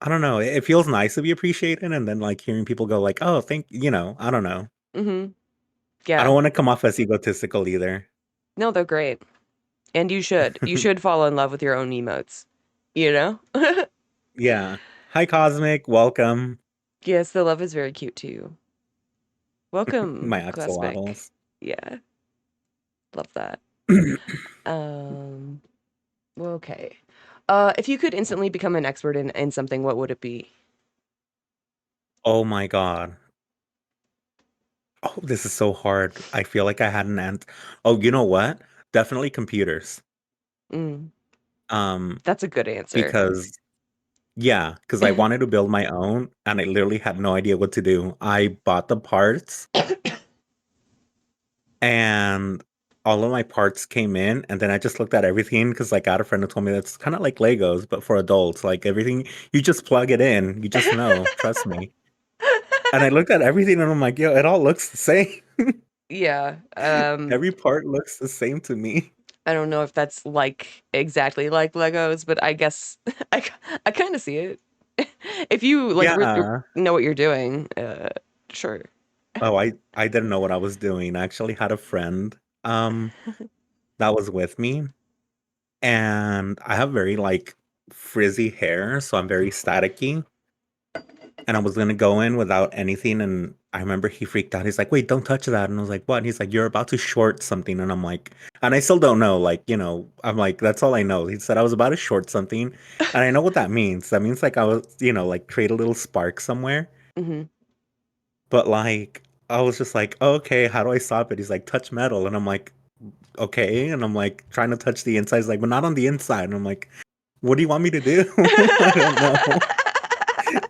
I don't know. It feels nice to be appreciated, and then like hearing people go like, "Oh, I don't know. Mm-hmm. I don't Yeah. want to come off as egotistical either." No, they're great. And you should. You should fall in love with your own emotes. You know? Yeah. Hi, Cosmic. Welcome, Yes, the love is very cute too. my Welcome, Cosmic. axolotls. Yeah, love that. Um, well, okay. If you could instantly become an expert in something, what would it be? Oh my God. Oh, this is so hard. I feel like I had an ant. Oh, you know what? Definitely computers. Mm, Um, that's a good answer. because yeah, because I wanted to build my own and I literally had no idea what to do. I bought the parts and all of my parts came in and then I just looked at everything because like I had a friend who told me that's kind of like Legos, but for adults. Like everything, you just plug it in. You just know, trust me. And I looked at everything and I'm like, yo, it all looks the same. Yeah. Every part looks the same to me. I don't know if that's like exactly like Legos, but I guess I kind of see it. If you like Yeah. know what you're doing, sure. Oh, I didn't know what I was doing. I actually had a friend um that was with me, and I have very like frizzy hair, so I'm very staticky. And I was gonna go in without anything, and I remember he freaked out. He's like, "Wait, don't touch that." And I was like, "What?" And he's like, "You're about to short something." And I'm like, and I still don't know. Like, I'm like, that's all I know. He said I was about to short something, and I know what that means. That means like I was, like create a little spark somewhere. Hmm. But like, I was just like, oh, okay, how do I stop it? He's like, touch metal, and I'm like, okay, and I'm like trying to touch the inside. He's like, but not on the inside. And I'm like, what do you want me to do? I don't know.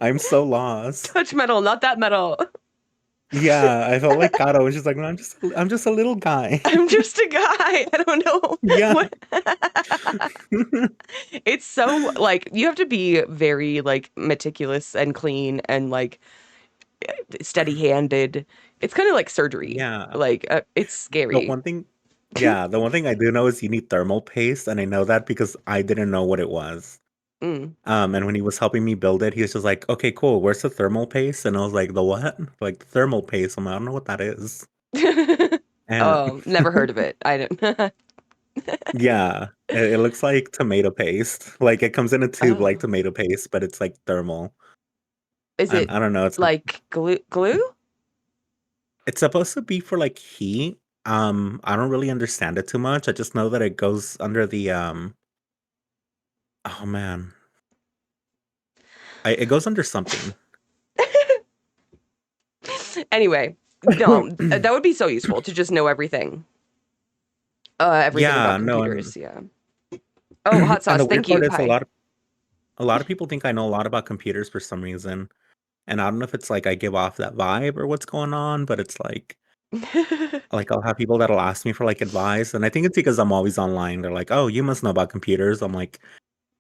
I'm so lost. Touch metal, not that metal. Yeah, I felt like God. I was just like, no, I'm just a little guy. I'm just a guy. I don't know Yeah. what. It's so like you have to be very like meticulous and clean and like steady-handed. It's kind of like surgery. Yeah. Like it's The scary. one thing, yeah, the one thing I do know is you need thermal paste, and I know that because I didn't know what it was. Mm. And when he was helping me build it, he was just like, okay, cool, where's the thermal paste? And I was like, the what? Like thermal paste. I'm like, I don't know what that is. And Oh, never heard of it. I didn't. yeah, it looks like tomato paste. Like it comes in a tube like Oh, tomato paste, but it's like thermal. is And it I don't know, like glue? Glue? it's supposed to be for like heat. I don't really understand it too much. I just know that it goes under the oh man. It goes under something. Anyway, no, that would be so useful to just know everything. Everything about Yeah, no, computers. Yeah. Oh, hot and sauce. the weird Thank part you. is Hi. a lot of people think I know a lot about computers for some reason. And I don't know if it's like I give off that vibe or what's going on, but it's like I'll have people that'll ask me for like advice, and I think it's because I'm always online. They're like, "Oh, you must know about computers." I'm like,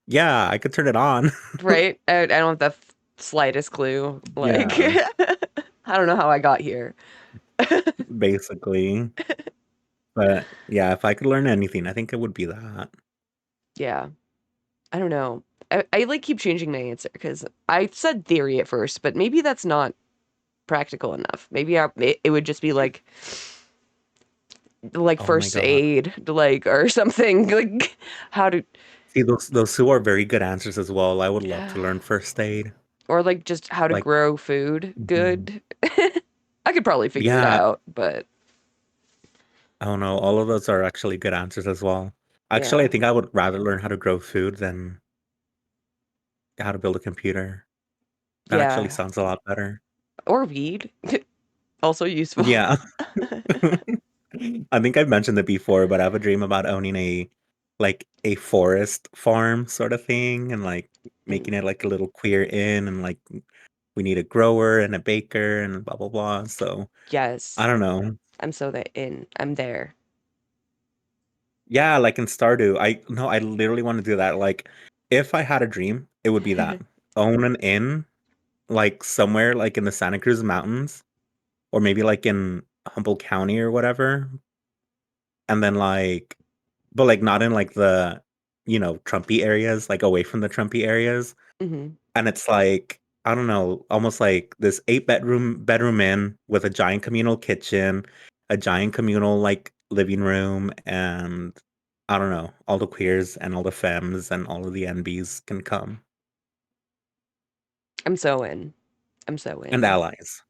"Yeah, I could turn it on." Right? I don't have the slightest clue. Like, Yeah, I don't know how I got here. basically. But yeah, if I could learn anything, I think it would be that. Yeah. I don't know. I like keep changing my answer because I said theory at first, but maybe that's not practical enough. Maybe it would just be like Oh my first God. aid, like or something. Like how to See, those two are very good answers as well. I would love to learn first aid. or like just how to Like, grow food mhm. good. I could probably figure it Yeah, out, but I don't know. All of those are actually good answers as well. Actually, I yeah. think I would rather learn how to grow food than how to build a computer. That actually Yeah. sounds a lot better. Or weed. Also useful. Yeah. I think I've mentioned it before, but I have a dream about owning a forest farm sort of thing, and like making it Mm. like a little queer inn, and like we need a grower and a baker and blah blah blah. So I Yes. don't know. I'm so that in. I'm there. Yeah, like in Stardew. I no, I literally want to do that. Like if I had a dream, it would be that. Own an inn like somewhere like in the Santa Cruz Mountains, or maybe like in Humboldt County or whatever. And then like but like not in like the Trumpy areas, like away from the Trumpy areas. Hmm. And it's like I don't know, almost like this 8 bedroom inn with a giant communal kitchen, a giant communal like living room, and I don't know, all the queers and all the femmes and all of the NBs can come. I'm so in. I'm so And in. allies.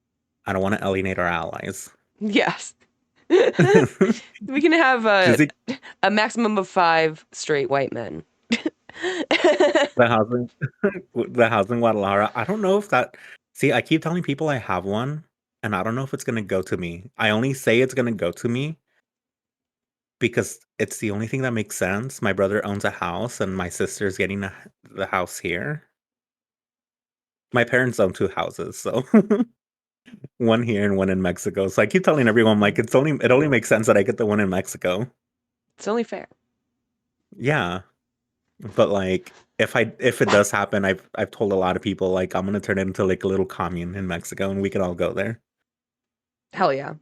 I don't want to alienate our allies. Yes. We can have Just a maximum of 5 straight white men. the housing the house in Guadalajara. I don't know if that see, I keep telling people I have one, and I don't know if it's gonna go to me. I only say it's gonna go to me because it's the only thing that makes sense. My brother owns a house and my sister's getting the house here. My parents own two houses, so one here and one in Mexico. So I keep telling everyone like it only makes sense that I get the one in Mexico. It's only fair. Yeah. But like if it does happen, I've told a lot of people like I'm gonna turn it into like a little commune in Mexico and we can all go there. Hell yeah.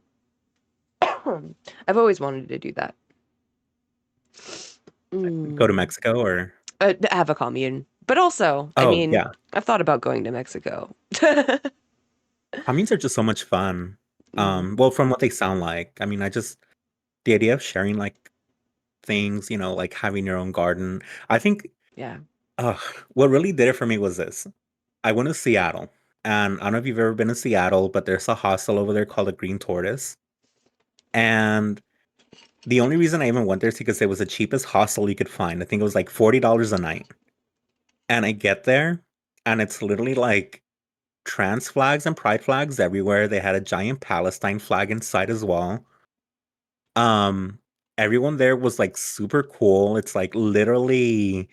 I've always wanted to do that. Go to Mm. Mexico or Have a commune. But also, I Oh, mean, yeah. I've thought about going to Mexico. Communes are just so much fun. Hmm. Well, from what they sound like. I mean, the idea of sharing like things, like having your own garden. I think Yeah. uh, what really did it for me was this. I went to Seattle, and I don't know if you've ever been to Seattle, but there's a hostel over there called the Green Tortoise. And the only reason I even went there is because it was the cheapest hostel you could find. I think it was like $40 a night. And I get there, and it's literally like trans flags and pride flags everywhere. They had a giant Palestine flag inside as well. Um, Everyone there was like super cool. It's like literally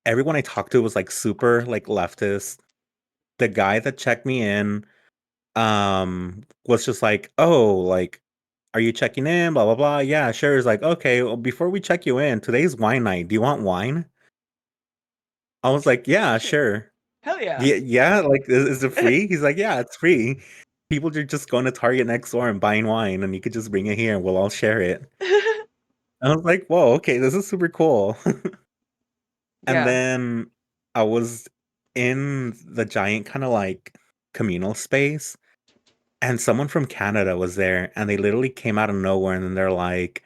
everyone I talked to was like super like leftist. The guy that checked me in was just like, "Oh, like are you checking in? Blah blah blah." Yeah, sure. He's like, "Okay, well, before we check you in, today's wine night. Do you want wine?" I was like, "Yeah, sure." Hell yeah. Yeah, yeah, like is it free? He's like, "Yeah, it's free. People are just going to Target next door and buying wine, and you could just bring it here and we'll all share it." I was like, "Whoa, okay, this is super cool." And Yeah. then I was in the giant kind of like communal space, and someone from Canada was there, and they literally came out of nowhere, and then they're like,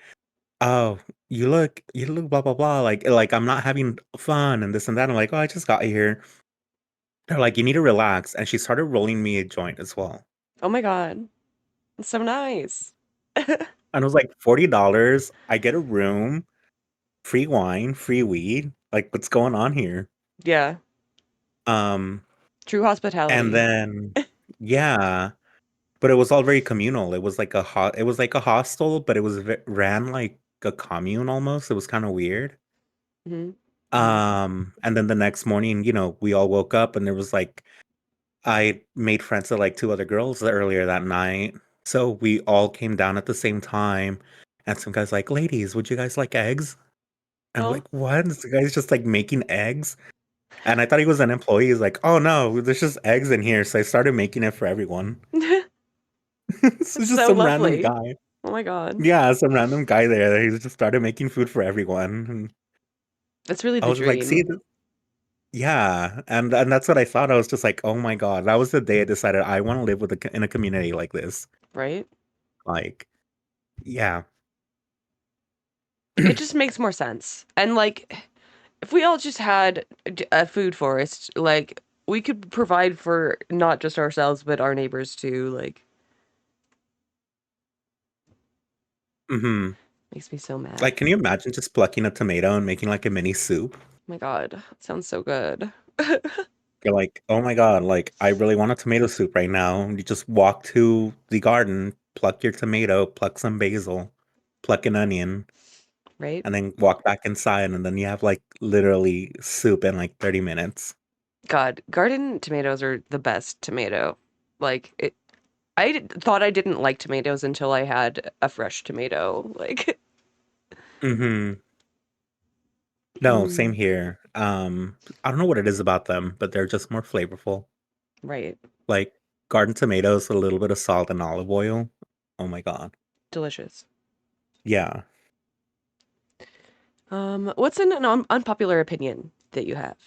"Oh, you look blah blah blah, like I'm not having fun and this and that." I'm like, "Oh, I just got here." They're like, "You need to relax," and she started rolling me a joint as well. Oh my God. That's so nice. And it was like $40. I get a room, free wine, free weed. Like, what's going on here? Yeah. Um, True and hospitality. then yeah, but it was all very communal. It was like a hostel, but it was ran like a commune almost. It was kind of weird. Hmm. Hmm. And then the next morning, we all woke up and there was like I made friends with like two other girls earlier that night. So we all came down at the same time. And some guys like, ladies, would you guys like eggs? And I'm Oh. like, what? This guy's just like making eggs. And I thought he was an employee. He's like, oh no, there's just eggs in here. So I started making it for everyone. This That's is just so some random lovely. guy. Oh my God. Yeah, some random guy there. He just started making food for everyone. And That's really I the was just like, see, dream, yeah. And that's what I thought. I was just like, oh my God. That was the day I decided I want to live in a community like this. right? Like, yeah. It just makes more sense. And like, if we all just had a food forest, like, we could provide for not just ourselves, but our neighbors too. Like, Hmm. makes me so mad. Like, can you imagine just plucking a tomato and making like a mini soup? Oh my God. It sounds so good. You're like, oh my God, like I really want a tomato soup right now. And you just walk to the garden, pluck your tomato, pluck some basil, pluck an onion, Right? and then walk back inside, and then you have like literally soup in like 30 minutes. God, garden tomatoes are the best tomato. Like, thought I didn't like tomatoes until I had a fresh tomato. Like, Hmm. No, same mm, here. I don't know what it is about them, but they're just more flavorful. right. Like garden tomatoes with a little bit of salt and olive oil. Oh my God. Delicious. Yeah. What's an unpopular opinion that you have?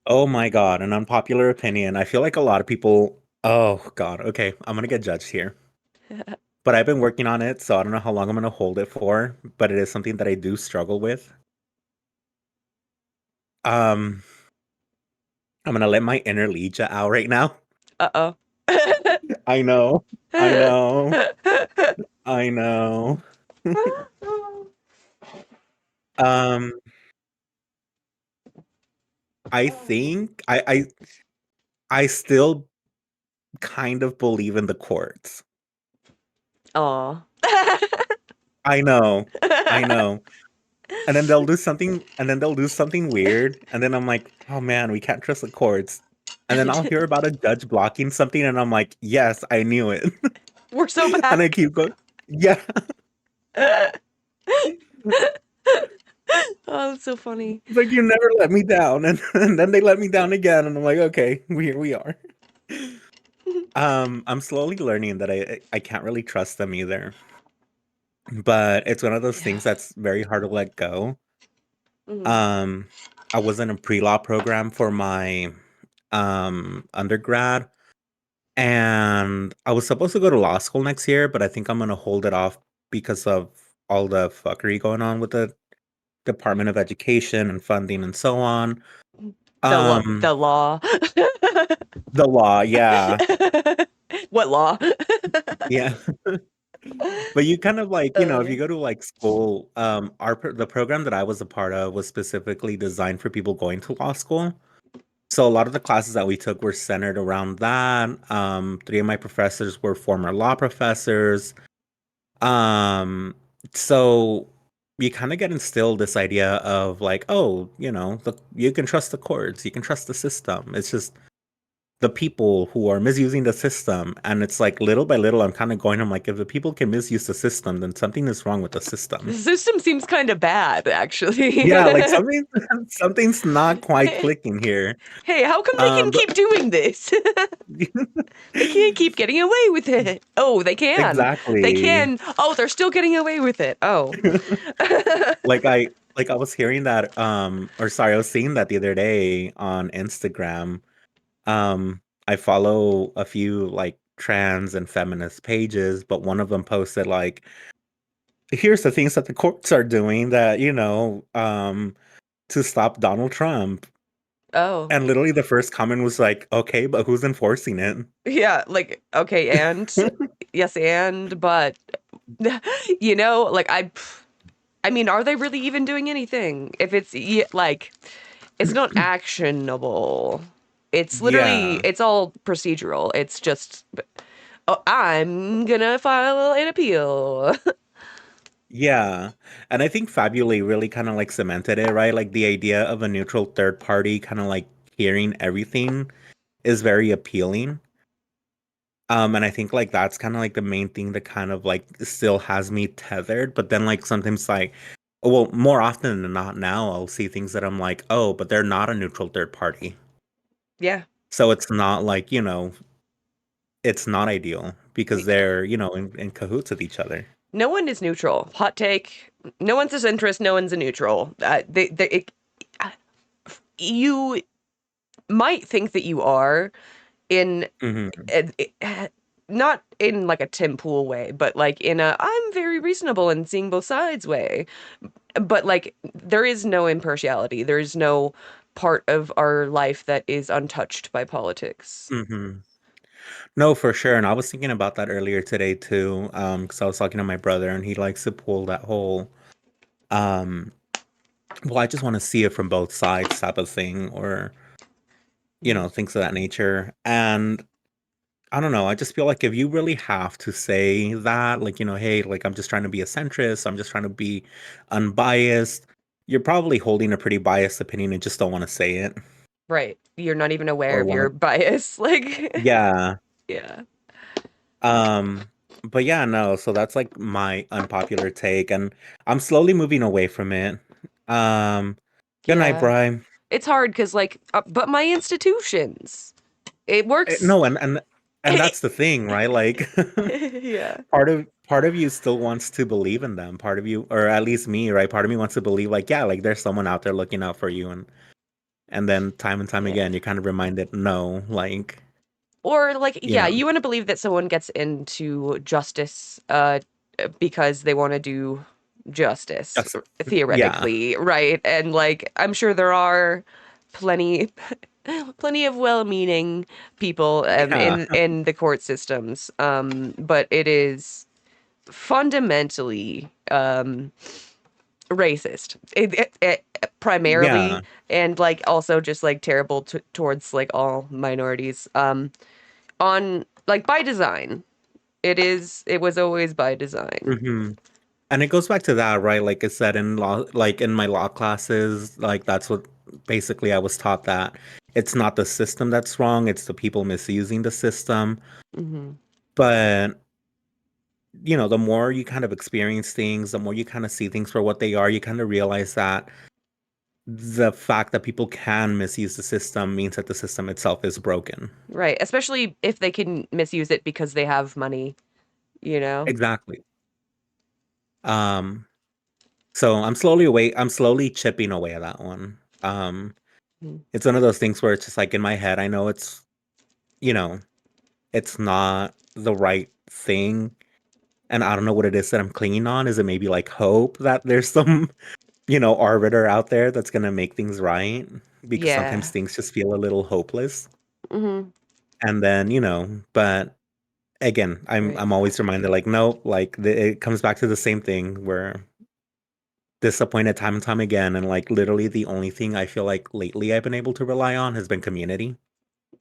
Oh my God. An unpopular opinion. I feel like a lot of people. Oh God. Okay, I'm gonna get judged here. But I've been working on it, so I don't know how long I'm gonna hold it for. But it is something that I do struggle with. Um, I'm gonna let my inner Legia out right now. Uh-oh. I know. I know. I know. Um, I think I still kind of believe in the courts. Aw. I know. I know. And then they'll do something weird, and then I'm like, "Oh man, we can't trust the courts." And then I'll hear about a judge blocking something and I'm like, "Yes, I knew it." We're so And I back. keep going, "Yeah." Oh, that's so funny. It's like you never let me down, and then they let me down again, and I'm like, "Okay, here we are." I'm slowly learning that I can't really trust them either. But it's one of those Yeah. things that's very hard to let go. Mhm. Um I was in a pre-law program for my undergrad, and I was supposed to go to law school next year, but I think I'm gonna hold it off because of all the fuckery going on with the Department of Education and funding and so on. The Um, law. the law, yeah. What law? Yeah. But you kind of like, if Uh, you go to like school, the program that I was a part of was specifically designed for people going to law school. So a lot of the classes that we took were centered around that. Three of my professors were former law professors. Um, so you kind of get instilled this idea of like, oh, you can trust the courts, you can trust the system. It's just the people who are misusing the system. And it's like little by little, I'm like, if the people can misuse the system, then something is wrong with the the system. system seems kind of bad, actually. Yeah, like something's not quite Hey, clicking here. how come they can But keep doing this? They can't keep getting away with it. Oh, they can. They exactly. can. Oh, they're still getting away with it. Oh. Like I was hearing that or sorry, I was seeing that the other day on Instagram. I follow a few like trans and feminist pages, but one of them posted like, here's the things that the courts are doing that, to stop Donald Trump. Oh. And literally the first comment was like, okay, but who's enforcing it? Yeah, like, okay, and yes, and but like I mean, are they really even doing anything? If like it's not actionable. It's literally Yeah. it's all procedural. It's just oh, I'm gonna file an appeal. Yeah. And I think Fabulate really kind of like cemented it, right? Like the idea of a neutral third party kind of like hearing everything is very appealing. And I think like that's kind of like the main thing that kind of like still has me tethered. But then like sometimes like, well, more often than not now, I'll see things that I'm like, oh, but they're not a neutral third party. Yeah. So it's not like, it's not ideal because they're, in cahoots with each other. No one is neutral. Hot take. No one's a centrist. No one's a neutral. Uh, you might think that you are in Hmm. uh, uh, not in like a Tim Pool way, but like in a I'm very reasonable and seeing both sides way. But like there is no impartiality. There is no part of our life that is untouched by politics. Hmm. No, for sure. And I was thinking about that earlier today too. Because I was talking to my brother and he likes to pull that whole, um, well, I just want to see it from both sides type of thing, or, Mm. things of that nature. And I don't know. I just feel like if you really have to say that, like, hey, like I'm just trying to be a centrist, I'm just trying to be unbiased, you're probably holding a pretty biased opinion and just don't want to say it Right. You're not even aware or of want your to, bias. Like, yeah. yeah. Um, but yeah, no, so that's like my unpopular take, and I'm slowly moving away from it. Um, Good night, Yeah. Bri. It's hard because, like, but my institutions, it works. No, and that's the thing, right? Like Yeah. part of you still wants to believe in them. Part of you, or at least me, right? Part of me wants to believe like, yeah, like there's someone out there looking out for you, and then time and time Yeah. again you're kind of reminded, no, like, Or like, you yeah, know, you want to believe that someone gets into justice because they want to do justice just yeah. theoretically, right? And like I'm sure there are plenty plenty of well-meaning people Yeah. in the court systems. But it is fundamentally racist. Primarily Yeah. and like also just like terrible towards like all minorities. On like by design. It was always by design. Hmm. And it goes back to that, right? Like I said in law, like in my law classes, like that's what basically I was taught that it's not the system that's wrong, it's the people misusing the system. Hmm. But, the more you kind of experience things, the more you kind of see things for what they are, you kind of realize that the fact that people can misuse the system means that the system itself is broken. Right, especially if they can misuse it because they have money, you know? Exactly. Um, so I'm slowly chipping away at that one. Mhm. It's one of those things where it's just like in my head, I know it's, you know, it's not the right thing. And I don't know what it is that I'm clinging on. Is it maybe like hope that there's some, arbiter out there that's gonna make things right? Because sometimes Yeah. things just feel a little hopeless. Hmm. And then, but again, I'm Right. I'm always reminded like, no, like it comes back to the same thing where disappointed time and time again. And like literally the only thing I feel like lately I've been able to rely on has been community.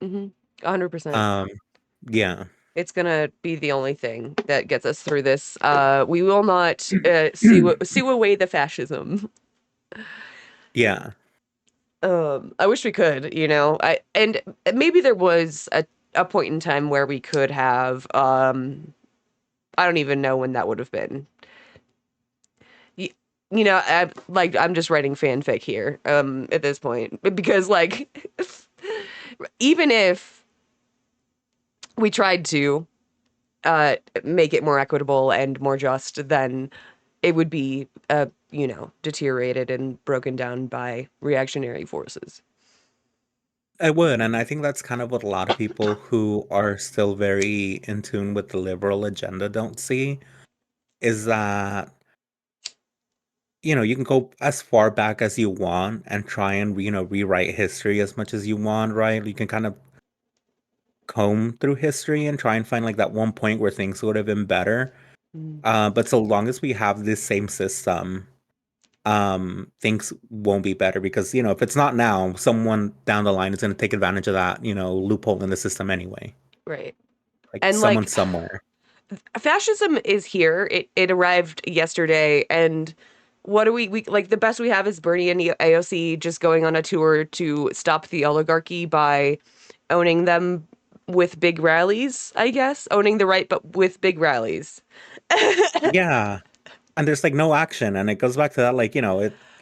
Hmm. 100%. Um, yeah, It's gonna be the only thing that gets us through this. We will not sue away the fascism. yeah. I wish we could, you know. And maybe there was a point in time where we could have. I don't even know when that would have been. Y- You know, I'm just writing fanfic here. At this point, because like, even if we tried to make it more equitable and more just, then it would be deteriorated and broken down by reactionary forces. I would, and I think that's kind of what a lot of people who are still very in tune with the liberal agenda don't see is that, you can go as far back as you want and try and, rewrite history as much as you want, right? You can kind of comb through history and try and find like that one point where things would have been better. Mm. But so long as we have this same system, things won't be better because, if it's not now, someone down the line is going to take advantage of that, loophole in the system anyway. Right. Like And someone like somewhere. fascism is here. It arrived yesterday, and what do we like the best we have is Bernie and the AOC just going on a tour to stop the oligarchy by owning them with big rallies, I guess. Owning the right but with big rallies. Yeah. And there's like no action. And it goes back to that, like,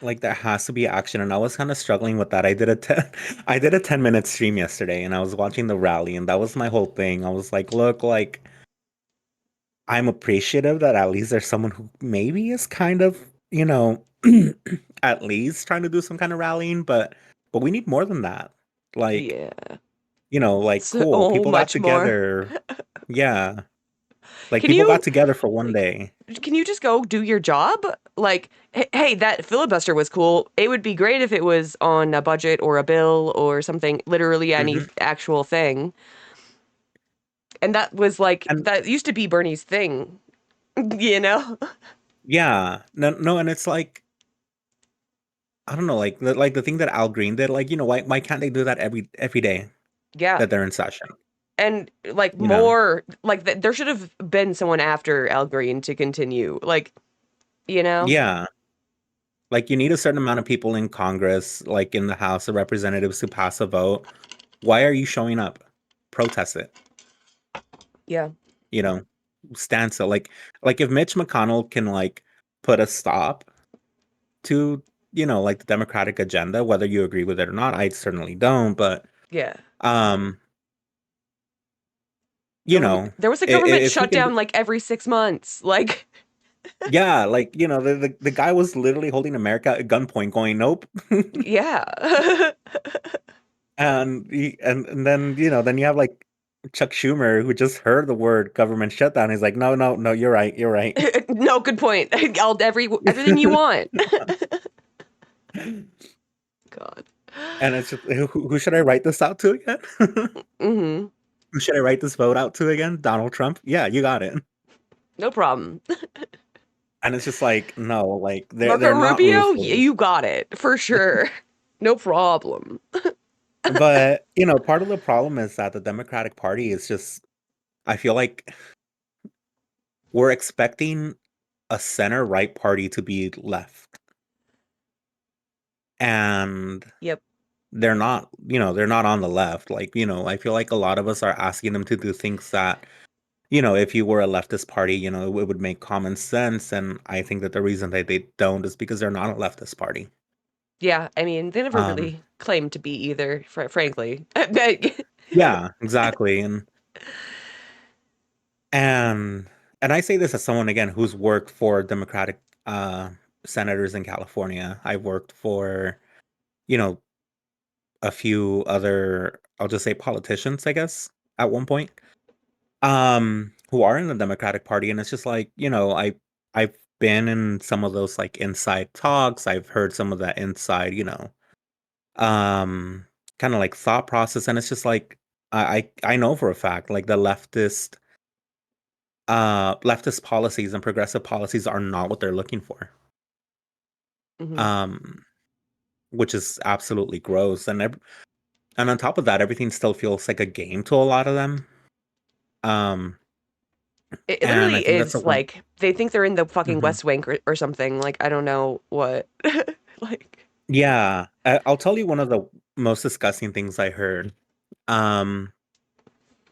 like there has to be action. And I was kind of struggling with that. I did a 10-minute stream yesterday and I was watching the rally and that was my whole thing. I was like, look, like I'm appreciative that at least there's someone who maybe is kind of, at least trying to do some kind of rallying, but we need more than that. Like, Yeah. like cool. So People got much more. together. Yeah. Like Can people got you together for one day. can you just go do your job? Like, hey, that filibuster was cool. It would be great if it was on a budget or a bill or something, literally any Hmm. actual thing. And that was like, And that used to be Bernie's thing, you know? yeah, no, no, and it's like I don't know, like the thing that Al Green did, like why can't they do that every day Yeah. that they're in session? And like You know, more, like there should have been someone after Al Green to continue. Like, you know? yeah, like you need a certain amount of people in Congress, like in the House of Representatives, to pass a vote. Why are you showing up? Protest it. Yeah. You know, stand still. Like if Mitch McConnell can like put a stop to like the Democratic agenda, whether you agree with it or not, I certainly don't, but Yeah. um Government, there was a government if he can, shutdown like every 6 months. Like, yeah, like the guy was literally holding America at gunpoint, going, "Nope," yeah. and then then you have like Chuck Schumer who just heard the word government shutdown. He's like, "No, no, no, you're right, you're right," No, good point. Everything you want. God. and it's just who should I write this out to again? Hmm. Who should I write this vote out to again? Donald Trump? Yeah, you got it. No problem. And it's just like, no, like Marco they're not Rubio, ruthless. you got it for sure. No problem. But, part of the problem is that the Democratic Party is just, I feel like we're expecting a center right party to be left. And Yep. they're not on the left. Like, I feel like a lot of us are asking them to do things that, if you were a leftist party, it would make common sense. And I think that the reason that they don't is because they're not a leftist party. Yeah, I mean, they never Um, really claimed to be either, frankly. yeah, exactly. And and I say this as someone again who's worked for Democratic uh senators in California. I worked for you know, a few other, I'll just say politicians, I guess, at one point, who are in the Democratic Party. And it's just like, I've been in some of those like inside talks. I've heard some of that inside, um, kind of like thought process. And it's just like, I know for a fact, like the leftist policies and progressive policies are not what they're looking for. Hmm. Um, which is absolutely gross. And on top of that, everything still feels like a game to a lot of them. Um, It and I literally think that's the is one. like they think they're in the fucking Mhm. West Wing or something. Like I don't know what. Like Yeah, I'll tell you one of the most disgusting things I heard. Um,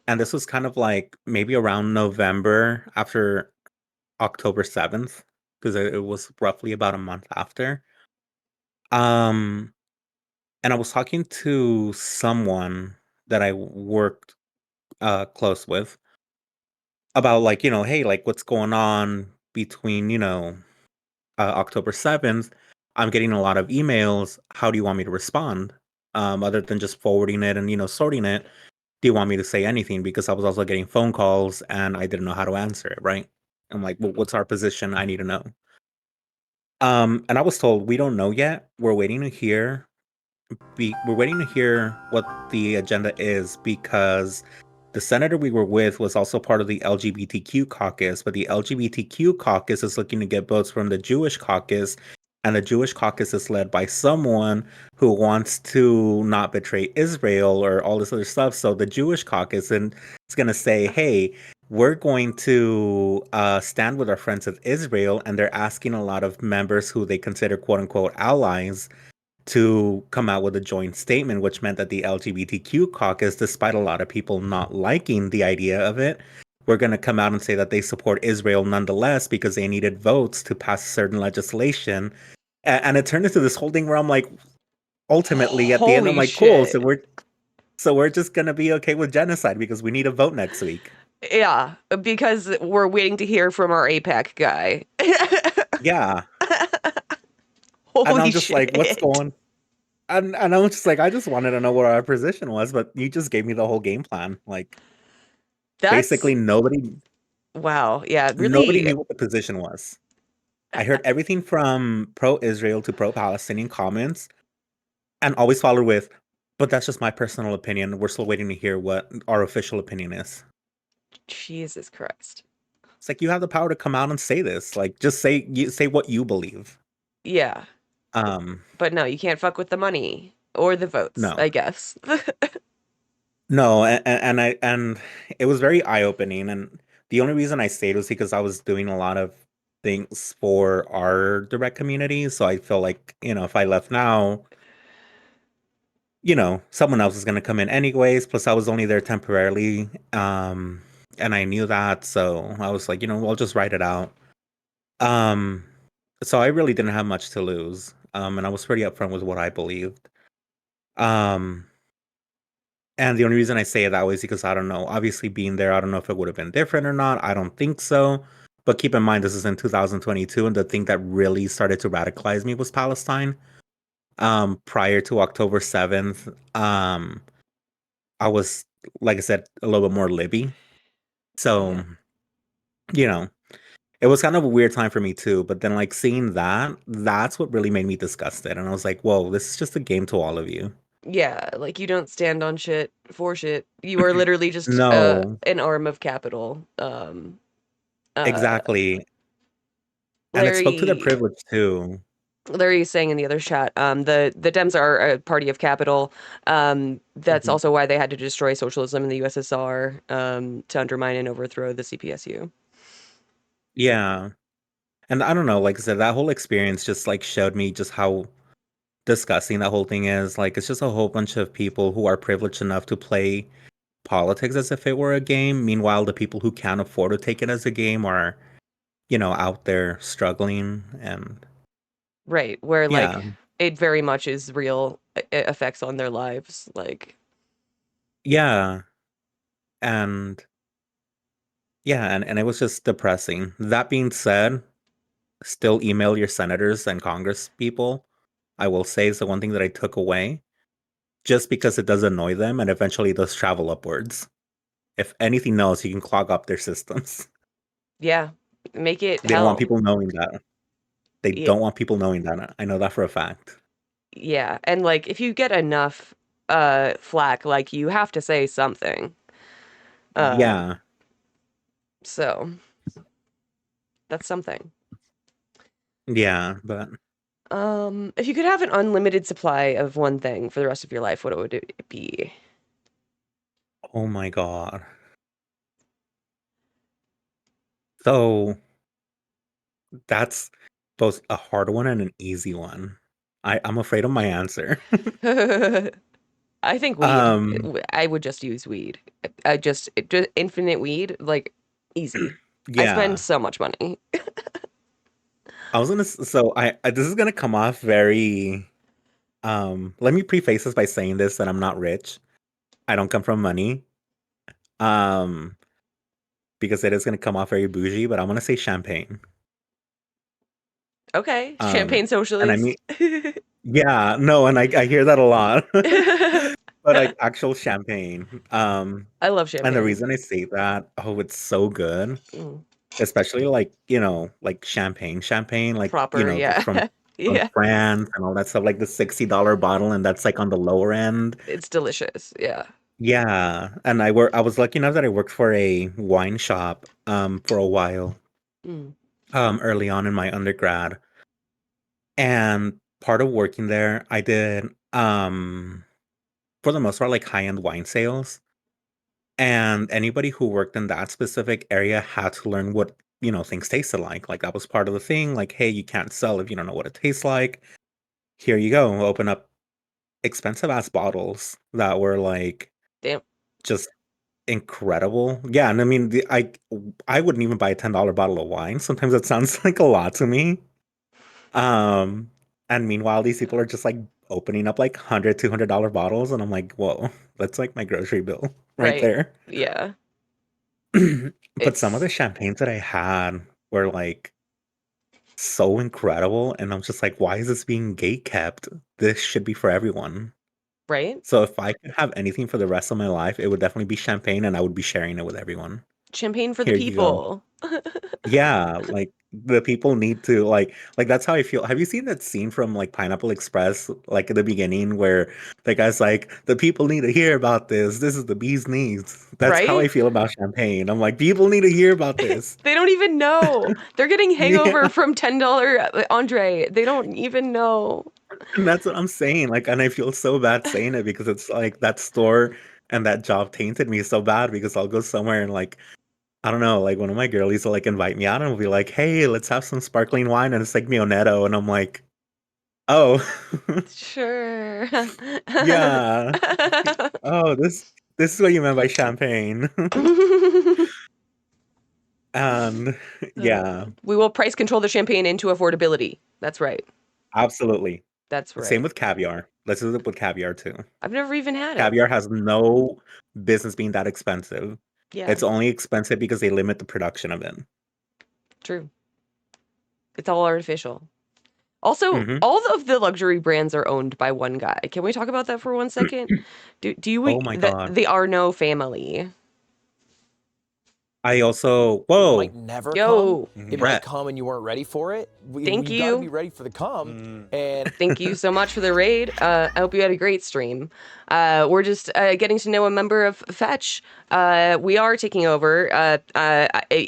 and this was kind of like maybe around November after October 7th, because it was roughly about a month after. Um, and I was talking to someone that I worked close with about like, hey, like what's going on between, October 7th. I'm getting a lot of emails. How do you want me to respond? Other than just forwarding it and, sorting it, do you want me to say anything? Because I was also getting phone calls and I didn't know how to answer it, right? I'm like, well, what's our position? I need to know. And I was told we don't know yet. We're waiting to hear what the agenda is because the senator we were with was also part of the LGBTQ caucus, but the LGBTQ caucus is looking to get votes from the Jewish caucus, and the Jewish caucus is led by someone who wants to not betray Israel or all this other stuff. So the Jewish caucus and is going to say, "Hey, we're going to stand with our friends of Israel," and they're asking a lot of members who they consider "quote unquote" allies to come out with a joint statement, which meant that the LGBTQ caucus, despite a lot of people not liking the idea of it, were going to come out and say that they support Israel nonetheless because they needed votes to pass certain legislation. And it turned into this whole thing where I'm like, ultimately, at the end, I'm holy like, cool. So shit. we're just gonna be okay with genocide because we need a vote next week. Yeah, because we're waiting to hear from our APAC guy. Yeah. And Holy I'm just like, what's shit. going and I was just like, I just wanted to know what our position was, but you just gave me the whole game plan. Like That's basically wow. Yeah, nobody really. knew what the position was. I heard everything from pro-Israel to pro-Palestinian comments and always followed with, but that's just my personal opinion. We're still waiting to hear what our official opinion is. Jesus Christ. It's like you have the power to come out and say this. Like just say what you believe. Yeah, Um, but no, you can't fuck with the money or the votes, no. I guess. No, and it was very eye-opening and the only reason I stayed was because I was doing a lot of things for our direct community, so I feel like, if I left now, someone else is going to come in anyways. Plus, I was only there temporarily, and I knew that, so I was like, I'll just write it out. Um, so I really didn't have much to lose, and I was pretty upfront with what I believed. Um, and the only reason I say it that way is because I don't know. Obviously, being there, I don't know if it would have been different or not. I don't think so. But keep in mind, this is in 2022, and the thing that really started to radicalize me was Palestine. Prior to October 7th, I was, like I said, a little bit more Libby. Yeah. So, you know, it was kind of a weird time for me too. But then, like, seeing that, that's what really made me disgusted. And I was like, whoa, this is just a game to all of you. Yeah, like you don't stand on shit for shit. You are literally just No, an arm of capital. Uh exactly. And it spoke to their Larry privilege too. Larry is saying in the other chat, the Dems are a party of capital. That's Mhm. also why they had to destroy socialism in the USSR, to undermine and overthrow the CPSU. Yeah. And I don't know, like I said, that whole experience just like showed me just how disgusting that whole thing is. Like, it's just a whole bunch of people who are privileged enough to play politics as if it were a game. Meanwhile, the people who can't afford to take it as a game are, out there struggling. And Right, where yeah, like it very much is real effects on their lives. Like, yeah. And and it was just depressing. That being said, still email your senators and congress people. I will say is the one thing that I took away, just because it does annoy them and eventually does travel upwards. If anything else, you can clog up their systems. Yeah. Make it They don't want hell. people knowing that. They Yeah. don't want people knowing that. I know that for a fact. Yeah. And like if you get enough flack, like you have to say something. Uh Yeah, so that's something. yeah, but If you could have an unlimited supply of one thing for the rest of your life, what would it be? oh my God. So that's both a hard one and an easy one. I'm afraid of my answer. I think weed. Um, I would just use weed. Just infinite weed, like easy. I spend yeah. so much money. I was gonna so this is gonna come off very let me preface this by saying this that I'm not rich. I don't come from money. Um, because it is gonna come off very bougie, but I'm gonna say champagne. Okay, Um, champagne and I mean socialist. yeah, no, and I hear that a lot. But like actual champagne. I love And the champagne. reason I say that, oh, it's so good. Mm, Especially like, like champagne, like, proper, yeah. from Yeah, France and all that stuff, like the $60 bottle, and that's like on the lower end. it's delicious. Yeah. Yeah. And I was lucky enough that I worked for a wine shop for a while Mm, early on in my undergrad. And part of working there, I did for the most part like high-end wine sales. And anybody who worked in that specific area had to learn what, things tasted like. Like that was part of the thing. Like, hey, you can't sell if you don't know what it tastes like. Here you go. Open up expensive ass bottles that were like damn. just incredible. Yeah, and I mean, I wouldn't even buy a $10 bottle of wine. Sometimes it sounds like a lot to me. Um, and meanwhile, these people are just like opening up like 100, $200 bottles, and I'm like, whoa, that's like my grocery bill right Right. there. Yeah. But some of the It's champagnes that I had were like so incredible, and I'm just like, why is this being gate kept? This should be for everyone. right. So if I could have anything for the rest of my life, it would definitely be champagne, and I would be sharing it with everyone. Champagne for the Here you go. people. Yeah, like the people need to like that's how I feel. Have you seen that scene from like Pineapple Express, like at the beginning where the guy's like, the people need to hear about this. This is the bee's knees. That's how I Right? feel about champagne. I'm like, people need to hear about this. They don't even know. They're getting hangover Yeah. from $10 Andre. They don't even know. And that's what I'm saying. Like, and I feel so bad saying it because it's like that store and that job tainted me so bad because I'll go somewhere and like, I don't know, like one of my girlies will like invite me out and will be like, hey, let's have some sparkling wine. And it's like Mionetto. And I'm like, oh, Sure. yeah. Oh, this is what you meant by champagne. And yeah, We will price control the champagne into affordability. That's right. absolutely. That's Same right. with caviar. Let's do it with caviar too. I've never even had it. Caviar has no business being that expensive. Yeah, It's only expensive because they limit the production of it. true. It's all artificial. Also, Hmm. all of the luxury brands are owned by one guy. Can we talk about that for 1 second? Do you Oh my the God. the Arnault family? I also, Might whoa, never come. Yo, It might Brett. come and you weren't ready for it. thank You got to be you. ready for the come. Mm. And Thank you so much for the raid. I hope you had a great stream. We're just getting to know a member of Fetch. We are taking over.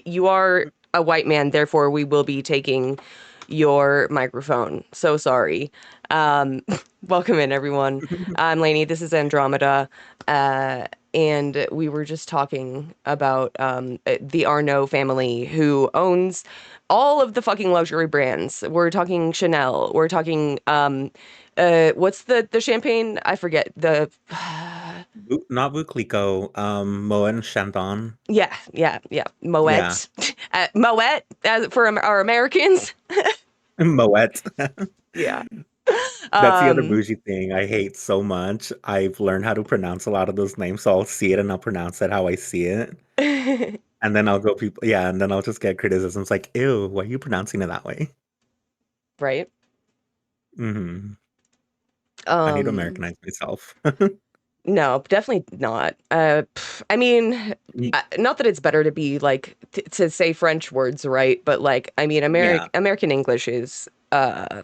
You are a white man, therefore we will be taking your microphone. So sorry. Um, welcome in, everyone. I'm Lainey. This is Andromeda. And we were just talking about the Arnault family who owns all of the fucking luxury brands. We're talking Chanel. We're talking what's the champagne? I forget. The Not Buclico, Moët Chandon. yeah. Yeah, Moet. Moet for our Americans. Moet. Yeah. That's the other Um bougie thing I hate so much. I've learned how to pronounce a lot of those names, so I'll see it and I'll pronounce it how I see it. And then I'll go people, yeah, and then I'll just get criticisms like, ew, why are you pronouncing it that way? right. Hmm. I need to Um, Americanize myself. no, definitely not. I mean, Mm, not that it's better to be like to say French words, right? But like, I mean, yeah, American English is so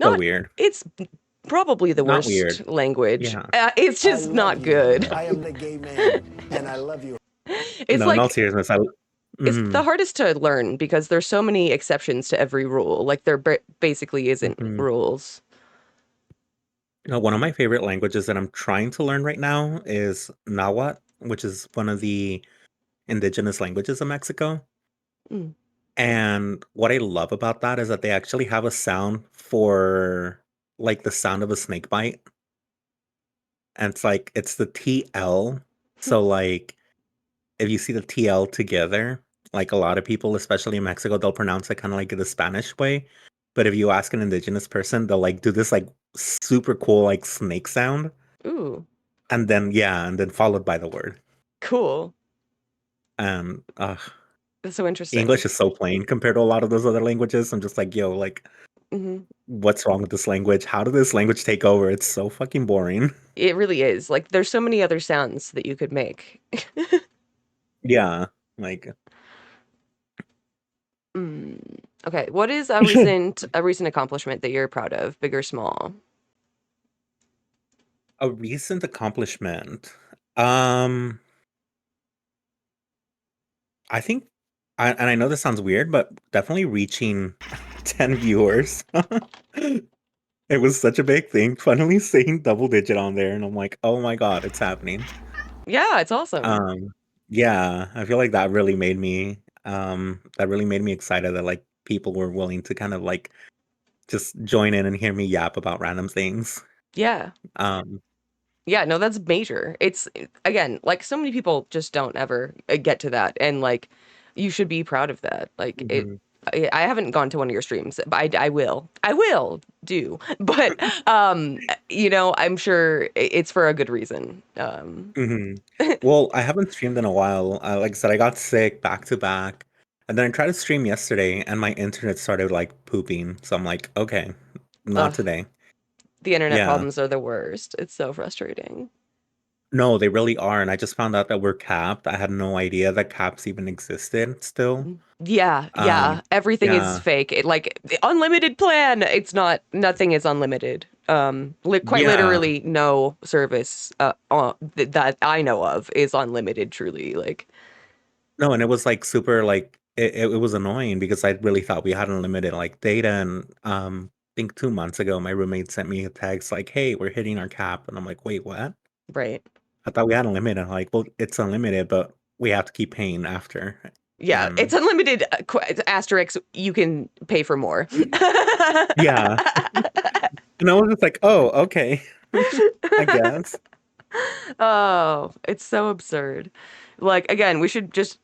not. weird. It's probably the Not weird. worst language. Yeah. It's I just love not you. good. I am the gay man, and I love you. It's No, in all like seriousness, it's the mhm, hardest to learn because there's so many exceptions to every rule. Like there basically isn't mhm. rules. One of my favorite languages that I'm trying to learn right now is Nahuatl, which is one of the indigenous languages of Mexico. Mm. And what I love about that is that they actually have a sound for like the sound of a snake bite. And it's the TL. So like if you see the TL together, like a lot of people, especially in Mexico, they'll pronounce it kind of like the Spanish way. But if you ask an indigenous person, they'll like do this like super cool like snake sound. Ooh, And then yeah, and then followed by the word. cool. And That's so interesting. English is so plain compared to a lot of those other languages. I'm just like, yo, like, Hmm. what's wrong with this language? How did this language take over? It's so fucking boring. It really is. Like there's so many other sounds that you could make. Yeah, like Mm. Okay, what is a recent accomplishment that you're proud of, big or small? a recent accomplishment. Um, I think, and I know this sounds weird, but definitely reaching 10 viewers. It was such a big thing. Finally seeing double digit on there, and I'm like, oh my God, it's happening. Yeah, it's awesome. Um, yeah, I feel like that really made me excited that like people were willing to kind of like just join in and hear me yap about random things. Yeah. Um, Yeah, no, that's major. It's again, like so many people just don't ever get to that, and like you should be proud of that. Like it, mhm, I haven't gone to one of your streams, but I will do. But I'm sure it's for a good reason. mhm. Well, I haven't streamed in a while. Like I said, I got sick back to back, and then I tried to stream yesterday, and my internet started like pooping. So I'm like, okay, not Ugh, today. the internet Yeah, problems are the worst. It's so frustrating. no, they really are, and I just found out that we're capped. I had no idea that caps even existed still. Yeah, yeah. Everything is Yeah, fake. Like the unlimited plan. It's not. Nothing is unlimited. Quite yeah. literally, no service that I know of is unlimited. Truly, like, No, and it was like super like it was annoying because I really thought we had unlimited like data and I think 2 months ago my roommate sent me a text like, "Hey, we're hitting our cap." And I'm like, "Wait, what? right? I thought we had unlimited." I'm like, "Well, it's unlimited, but we have to keep paying after." Yeah, it's And unlimited. Asterisk. You can pay for more. yeah, and I was just like, "Oh, okay." I guess. Oh, it's so absurd. Like again,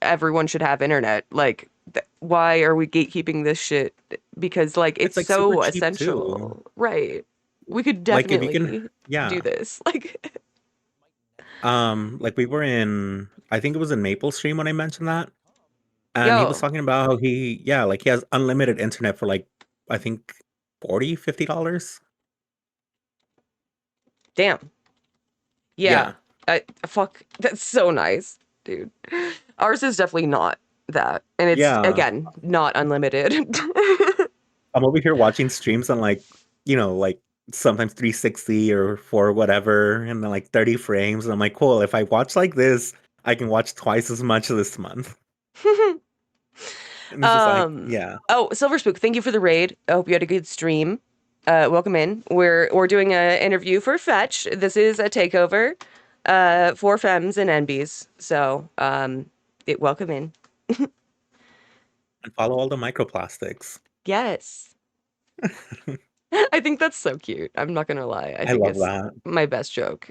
everyone should have internet. Like why are we gatekeeping this shit? Because like it's It's like super so cheap too. essential. Right. We could Like if you can definitely do yeah. this. Like Like we were in I think it was in Maple Stream when I mentioned that. And he was yo, talking about how like he has unlimited internet for like, I think 40, $50. damn. Yeah. Yeah. Fuck, that's so nice, dude. Ours is definitely not that. And it's Yeah. again, not unlimited. I'm over here watching streams on like, like sometimes 360 or for whatever, and then like 30 frames. And I'm like, cool, if I watch like this, I can watch twice as much this month. And it's just like, Um, yeah. oh, Silver Spook, thank you for the raid. I hope you had a good stream. Welcome in. We're doing an interview for Fetch. This is a takeover, for femmes and NBs. So, welcome in. And follow all the microplastics. Yes. I think that's so cute. I'm not gonna lie. I I think love it's that. my best joke.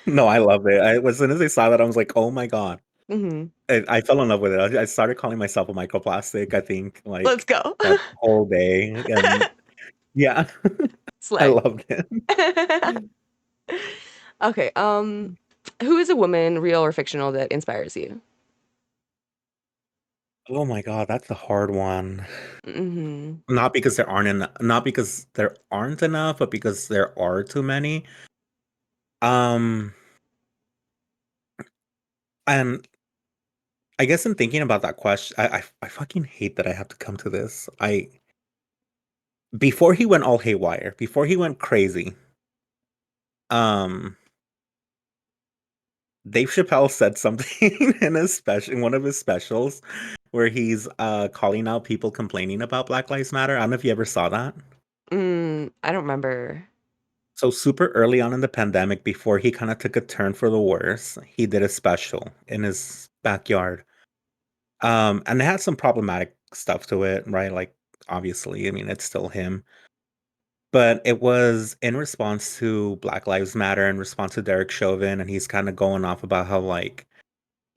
No, I love it. As soon as I saw that, I was like, oh my God. Mhm. I fell in love with it. I started calling myself a microplastic, I think, Let's like, go. that whole day, and yeah, I Slay. loved it. Okay, who is a woman, real or fictional, that inspires you? Oh my God, that's a hard one. Hmm. Not because there aren't enough, but because there are too many. Um, and I guess in thinking about that question, I fucking hate that I have to come to this. Before he went all haywire, before he went crazy, um, Dave Chappelle said something in one of his specials where he's calling out people complaining about Black Lives Matter. I don't know if you ever saw that. I don't remember. So super early on in the pandemic, before he kind of took a turn for the worse, he did a special in his backyard. And it had some problematic stuff to it, right? Like obviously, I mean, it's still him. But it was in response to Black Lives Matter, in response to Derek Chauvin, and he's kind of going off about how like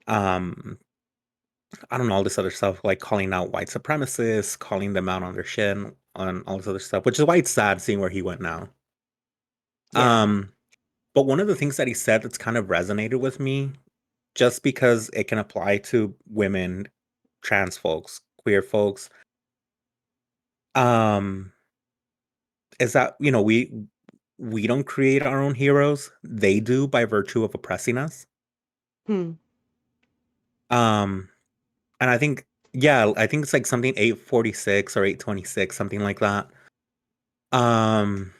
um I don't know, all this other stuff, like calling out white supremacists, calling them out on their shit, and on all this other stuff, which is why it's sad seeing where he went now. Yeah. Um, but one of the things that he said that's kind of resonated with me, just because it can apply to women, trans folks, queer folks, um, is that, we don't create our own heroes. They do by virtue of oppressing us. Hmm. Um, and I think, yeah, I think it's like something 846 or 826, something like that. Um,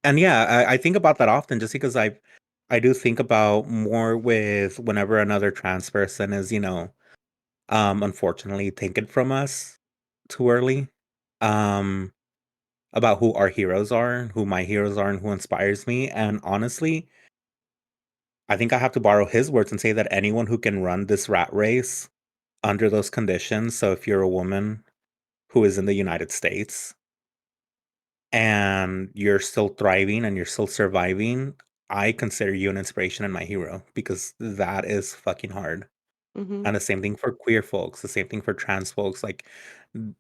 and yeah, I think about that often just because I do think about more with whenever another trans person is, unfortunately taken from us too early. Um, about who our heroes are, who my heroes are, and who inspires me. And honestly, I think I have to borrow his words and say that anyone who can run this rat race under those conditions. So if you're a woman who is in the United States and you're still thriving and you're still surviving, I consider you an inspiration and my hero because that is fucking hard. Hmm. And the same thing for queer folks, the same thing for trans folks. Like n-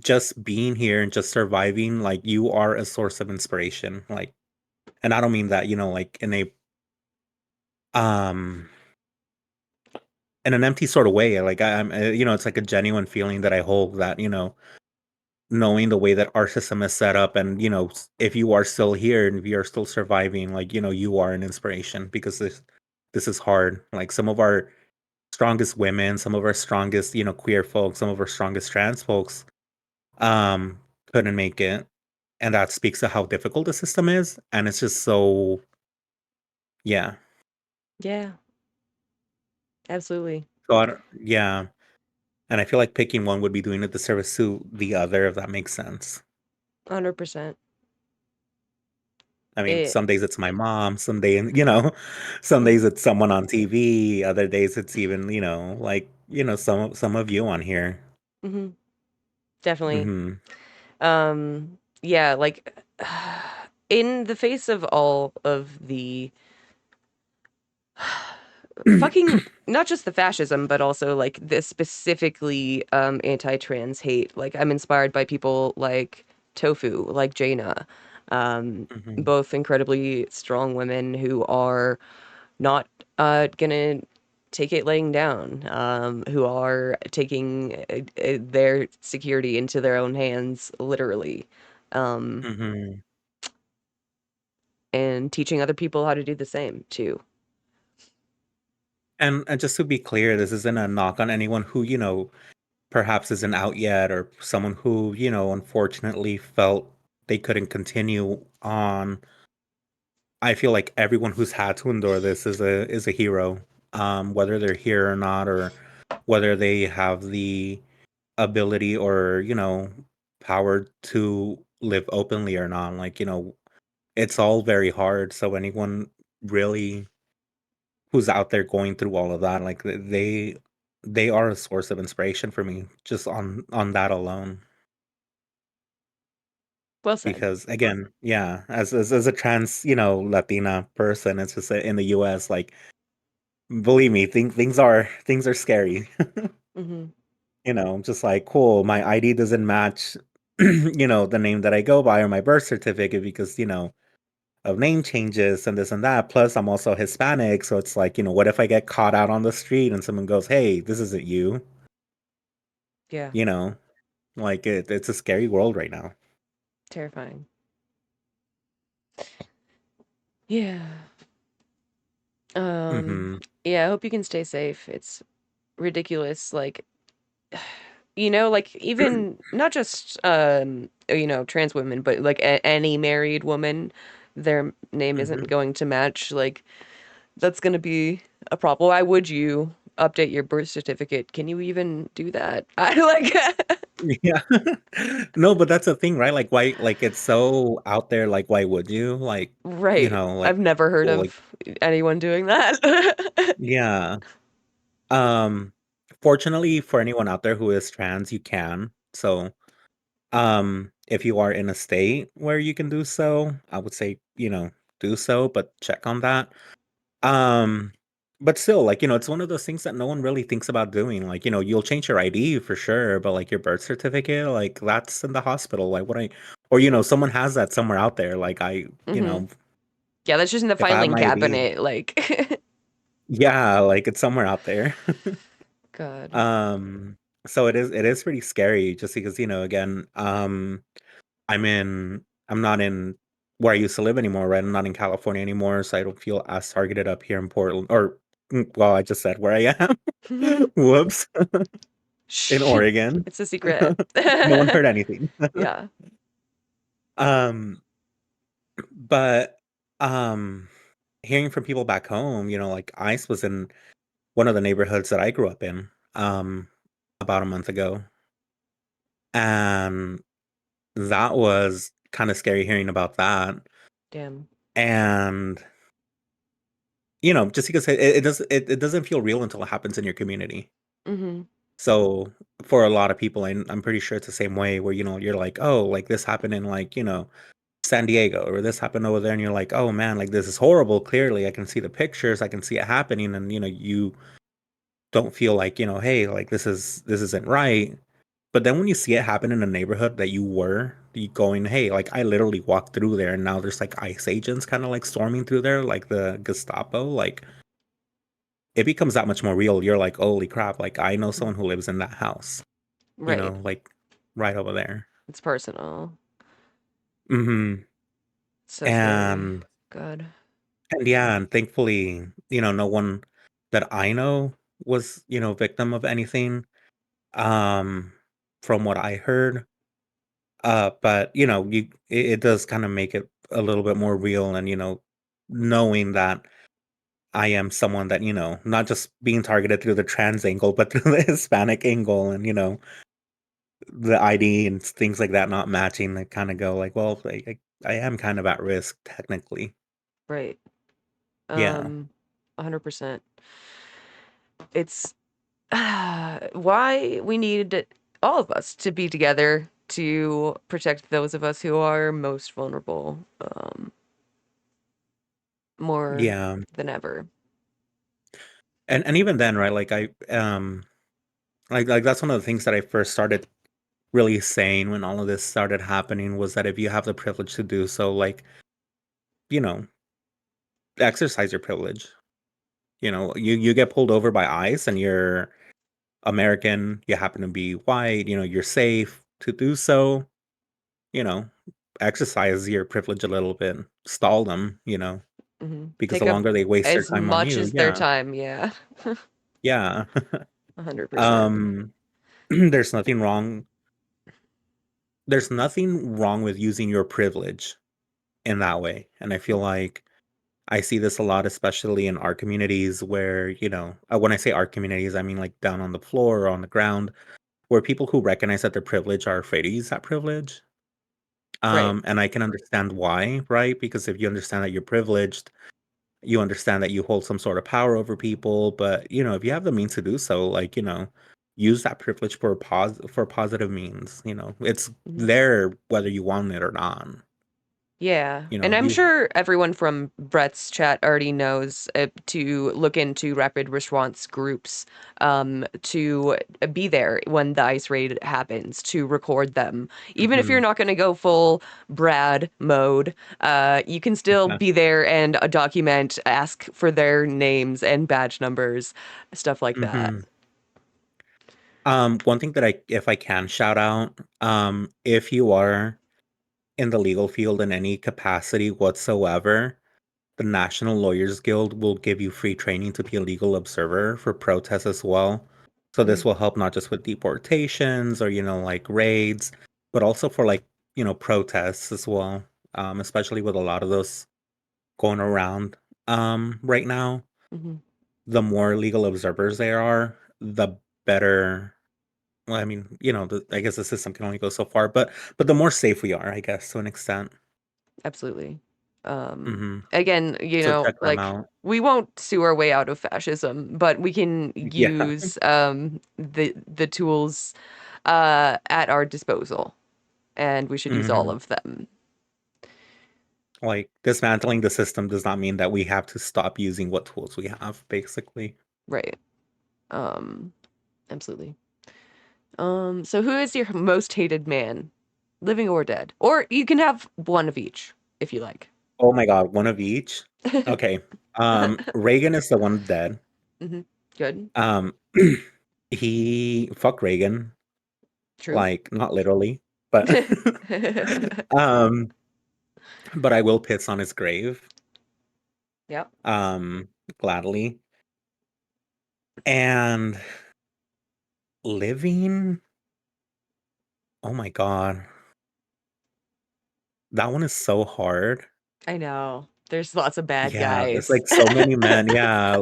just being here and just surviving, like you are a source of inspiration. Like, and I don't mean that, like um in an empty sort of way. Like it's like a genuine feeling that I hold that, knowing the way that our system is set up and if you are still here and if you're still surviving, like you are an inspiration because this is hard. Like some of our strongest women, some of our strongest queer folks, some of our strongest trans folks um couldn't make it, and that speaks to how difficult the system is, and it's just so, yeah. Yeah, absolutely. So yeah, and I feel like picking one would be doing a disservice to the other, if that makes sense. 100%. I mean, It. some days it's my mom, some day, some Mm. days it's someone on TV, other days it's even, like, some of you on here. Hmm. Definitely. Hmm. Yeah, like in the face of all of the fucking not just the fascism, but also like this specifically anti-trans hate. Like I'm inspired by people like Tofu, like Jaina, Hmm. both incredibly strong women who are not gonna take it laying down, who are taking their security into their own hands, literally, um, Hmm. and teaching other people how to do the same too. And just to be clear, this isn't a knock on anyone who, perhaps isn't out yet, or someone who, unfortunately felt they couldn't continue on. I feel like everyone who's had to endure this is a hero, whether they're here or not, or whether they have the ability or power to live openly or not. Like it's all very hard. So anyone really who's out there going through all of that, like they are a source of inspiration for me just on that alone. Well said. Because again, yeah, as a trans, Latina person, it's just in the US, like believe me, things are scary. Hmm. Just like cool, my ID doesn't match, the name that I go by or my birth certificate because, of name changes and this and that. Plus, I'm also Hispanic, so it's like, what if I get caught out on the street and someone goes, "Hey, this isn't you." Yeah. You know, like it's a scary world right now. Terrifying. Yeah. Um, Hmm. yeah, I hope you can stay safe. It's ridiculous. Like, like even not just trans women, but like any married woman, their name isn't Hmm. going to match. Like, that's going to be a problem. Why would you update your birth certificate? Can you even do that? I like Yeah. No, but that's the thing, right? Like why like it's so out there, like why would you? Like, right. like I've never heard people like of anyone doing that. yeah. Um Fortunately for anyone out there who is trans, you can. So, if you are in a state where you can do so, I would say, do so, but check on that. Um, but still, like, it's one of those things that no one really thinks about doing. Like, you'll change your ID for sure, but like your birth certificate, like that's in the hospital. Like what or someone has that somewhere out there. Like hmm Yeah, that's just in the if I have filing my ID, cabinet. Like, yeah, like it's somewhere out there. God. Um, so it is pretty scary just because, again, I'm not in where I used to live anymore, right? I'm not in California anymore, so I don't feel as targeted up here in Portland or well, I just said where I am. Whoops. In Shh. Oregon. It's a secret. No one heard anything. Yeah. Um, but um hearing from people back home, like ICE was in one of the neighborhoods that I grew up in about a month ago. And that was kind of scary hearing about that. Damn. And just because it doesn't feel real until it happens in your community. hmm So for a lot of people, and I'm pretty sure it's the same way where, you're like, oh, like this happened in like, San Diego or this happened over there. And you're like, oh man, like this is horrible. Clearly I can see the pictures. I can see it happening. And, you don't feel like, hey, like this isn't right. But then when you see it happen in a neighborhood that you going, hey, like I literally walked through there and now there's like ICE agents kind of like storming through there, like the Gestapo, like it becomes that much more real. You're like, holy crap, like I know someone who lives in that house, Right. like right over there. It's personal. Hmm. So scary. And God. yeah, and thankfully, no one that I know was, victim of anything. Um, from what I heard. But it does kind of make it a little bit more real and knowing that I am someone that, not just being targeted through the trans angle, but through the Hispanic angle and, the ID and things like that not matching, I kind of go like, well, I am kind of at risk technically. Right. Yeah. 100%. It's why we need all of us to be together to protect those of us who are most vulnerable, more Yeah. than ever. And even then, right, like like that's one of the things that I first started really saying when all of this started happening was that if you have the privilege to do so, like, you know, exercise your privilege. You get pulled over by ICE and you're American, you happen to be white, you're safe to do so, you know, exercise your privilege a little bit, stall them, because Take the up longer they waste their as time on much you, as their yeah. time, yeah. Yeah. 100%. um there's nothing wrong with using your privilege in that way. And I feel like I see this a lot, especially in our communities where, when I say our communities, I mean like down on the floor or on the ground, where people who recognize that they're privileged are afraid to use that privilege. Right. And I can understand why, right? Because if you understand that you're privileged, you understand that you hold some sort of power over people. But, if you have the means to do so, like, use that privilege for positive means. It's Mhm. there whether you want it or not. Yeah, and I'm You sure everyone from Brett's chat already knows to look into rapid response groups, to be there when the ice raid happens, to record them. Even if you're Mhm. not going to go full Brad mode, you can still Yeah. be there and document, ask for their names and badge numbers, stuff like that. Mhm. One thing that if I can shout out, if you are in the legal field in any capacity whatsoever, the National Lawyers Guild will give you free training to be a legal observer for protests as well. So this Mhm. will help not just with deportations or, like raids, but also for protests as well. Especially with a lot of those going around right now. Mhm. The more legal observers there are, the better. Well, I mean, I guess the system can only go so far, but the more safe we are, I guess, to an extent. Absolutely. Hmm. Again, So check them like out. we won't sue our way out of fascism, but we can Yeah. use the tools at our disposal, and we should use all Hmm. of them. Like dismantling the system does not mean that we have to stop using what tools we have, basically. Right. Um, Absolutely. So who is your most hated man, living or dead? Or you can have one of each if you like. Oh my God, one of each. Okay. Reagan is the one dead. Hmm. Good. Um, he fuck Reagan, True. like not literally, but um, but I will piss on his grave, Yep. um, gladly. And living, oh my God, that one is so hard. I know. There's lots of bad Yeah, it's guys. like so many men. Yeah,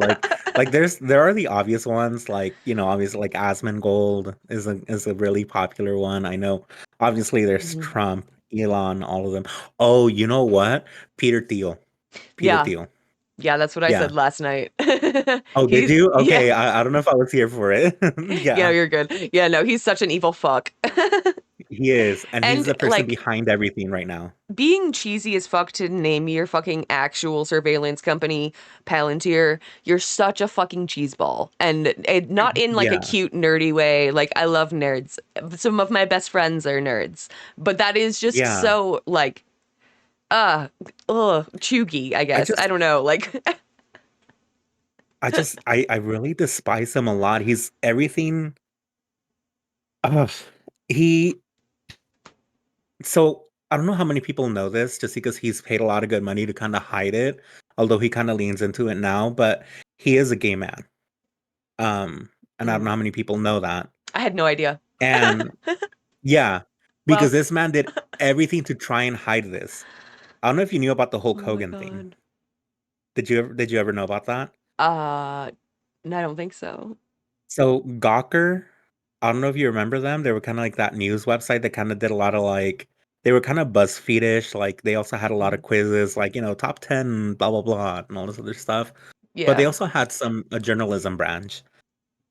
like there are the obvious ones, like obviously like Asmongold is a really popular one. I know. Obviously, there's Mhm. Trump, Elon, all of them. Oh, you know what? Peter Thiel. Peter Yeah. Thiel. Yeah, that's what I Yeah. said last night. Oh, did He's you? yeah. Okay, I don't know if I was here for it. Yeah, Yeah, you're good. Yeah, no, he's such an evil fuck. he is, and he's And the person like behind everything right now. being cheesy as fuck to name your fucking actual surveillance company, Palantir, you're such a fucking cheeseball. And not in like a Yeah, cute, nerdy way. Like, I love nerds. Some of my best friends are nerds. But that is just yeah. so, like, uh, chuggy, I I guess. I just, don't know. Like, I really despise him a lot. He's everything. Ugh. He So I don't know how many people know this, just because he's paid a lot of good money to kind of hide it, although he kind of leans into it now. But he is a gay man. And I don't know mm, how many people know that. I had no idea. And yeah, because Well, this man did everything to try and hide this. I don't know if you knew about the Hulk oh my Hogan thing. God. Did you ever know about that? Uh, no, I don't think so. So Gawker, I don't know if you remember them. They were kind of like that news website that kind of did a lot of like they were kind of BuzzFeed-ish. Like they also had a lot Mhm. of quizzes, like top 10, blah blah blah, and all this other stuff. But they Yeah. also had a journalism branch,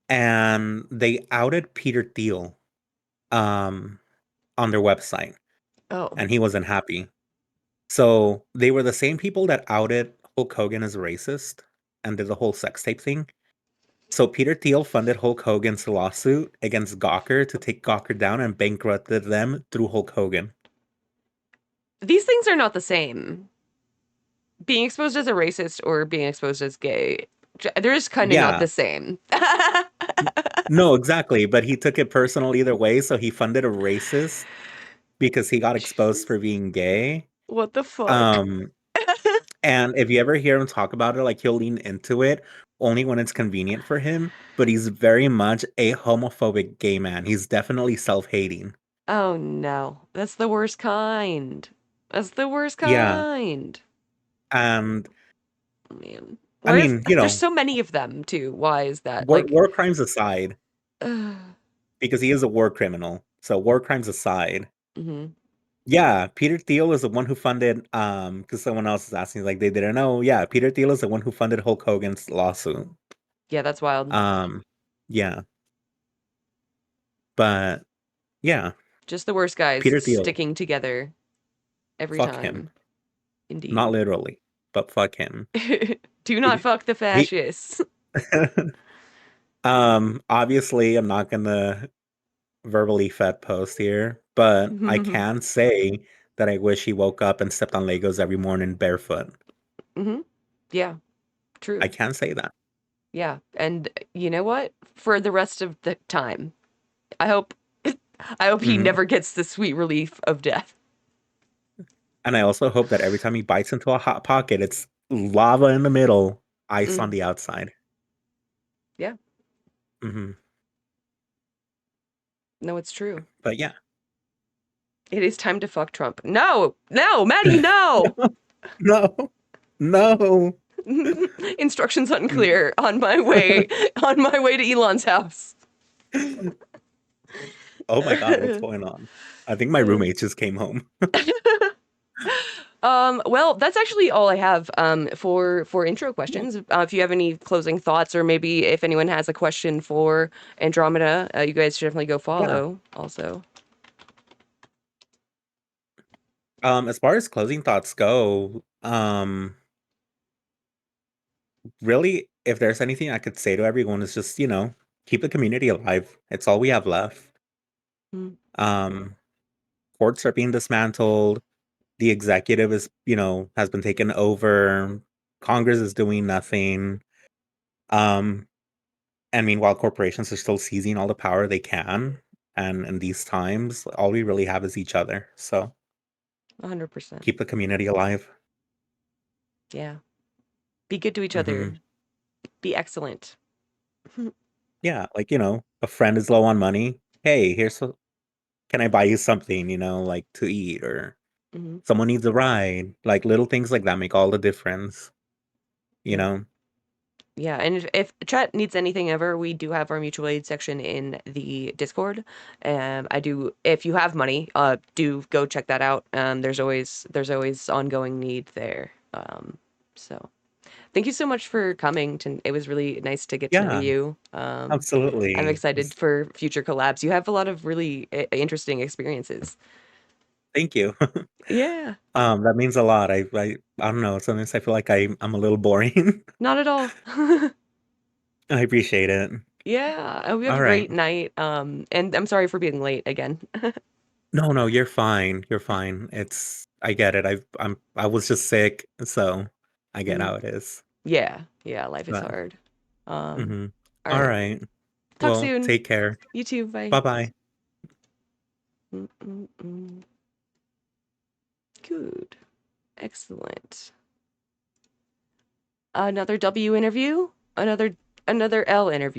and they outed Peter Thiel um on their website, Oh. and he wasn't happy. So they were the same people that outed Hulk Hogan as racist and did the whole sex tape thing. So Peter Thiel funded Hulk Hogan's lawsuit against Gawker to take Gawker down and bankrupted them through Hulk Hogan. These things are not the same. Being exposed as a racist or being exposed as gay, they're just kind of not Yeah, the same. no, exactly. But he took it personal either way. So he funded a racist because he got exposed Jesus, for being gay. what the fuck? Um, and if you ever hear him talk about it, like he'll lean into it only when it's convenient for him. But he's very much a homophobic gay man. He's definitely self-hating. Oh no, that's the worst kind. That's the worst Yeah. kind. And Oh, man. I Why is mean, there's so many of them too? Why is that? Like, war crimes aside, hmm. because he is a war criminal. So war crimes aside, yeah, Peter Thiel is the one who funded because someone else is asking like they didn't know. Yeah, Peter Thiel is the one who funded Hulk Hogan's lawsuit. Yeah, that's wild. Um yeah, but yeah, Just the worst guys Peter Thiel, sticking together every fuck him. time. Not Indeed. literally, but fuck him. Do not He, fuck the he fascists. obviously I'm not gonna verbally fed post here, but I can say that I wish he woke up and stepped on Legos every morning barefoot. Hmm. Yeah, I true. can say that. Yeah. And you know what? For the rest of the time. I hope he Mhm. never gets the sweet relief of death. And I also hope that every time he bites into a hot pocket, it's lava in the middle, ice on Mm, the outside. yeah, Mhm. no, it's true. But yeah. It is time to fuck Trump. No, no, Maddie, no. No. No. Instructions unclear on my way to Elon's house. Oh my god, what's going on? I think my roommate just came home. Well, that's actually all I have for intro questions. If you have any closing thoughts, or maybe if anyone has a question for Andromeda, you guys should definitely go Yeah. follow also. As far as closing thoughts go, really, if there's anything I could say to everyone is just, keep the community alive. It's all we have left. Mm, Um, Courts are being dismantled. The executive has been taken over. Congress is doing nothing. Um, and meanwhile, corporations are still seizing all the power they can. And in these times, all we really have is each other. So 100%. keep the community alive. Yeah. Be good to each Hmm. other. Be excellent. Yeah, like, a friend is low on money. Hey, can I buy you something, like to eat, or Hmm. someone needs a ride. Like little things like that make all the difference, you Yeah. know? Yeah, and if chat needs anything ever, we do have our mutual aid section in the Discord. If you have money, do go check that out. There's always ongoing need there. So thank you so much for coming. It was really nice to get to know Yeah, you. I'm absolutely. excited for future collabs. You have a lot of really interesting experiences. Thank you. Yeah, That means a lot. I don't know. Sometimes I feel like I'm a little boring. not at all. I appreciate it. Yeah, I hope you have All a right. great night. And I'm sorry for being late again. No, no, you're fine. You're fine. I get it. I was just sick, so I get Mm. how it is. Yeah, yeah, life is But hard. Um, mhm. all All right. right. Talk Well, soon. take care. You too. Bye. Bye-bye. Mm-mm-mm. Good. Excellent. Another W interview? Another L interview.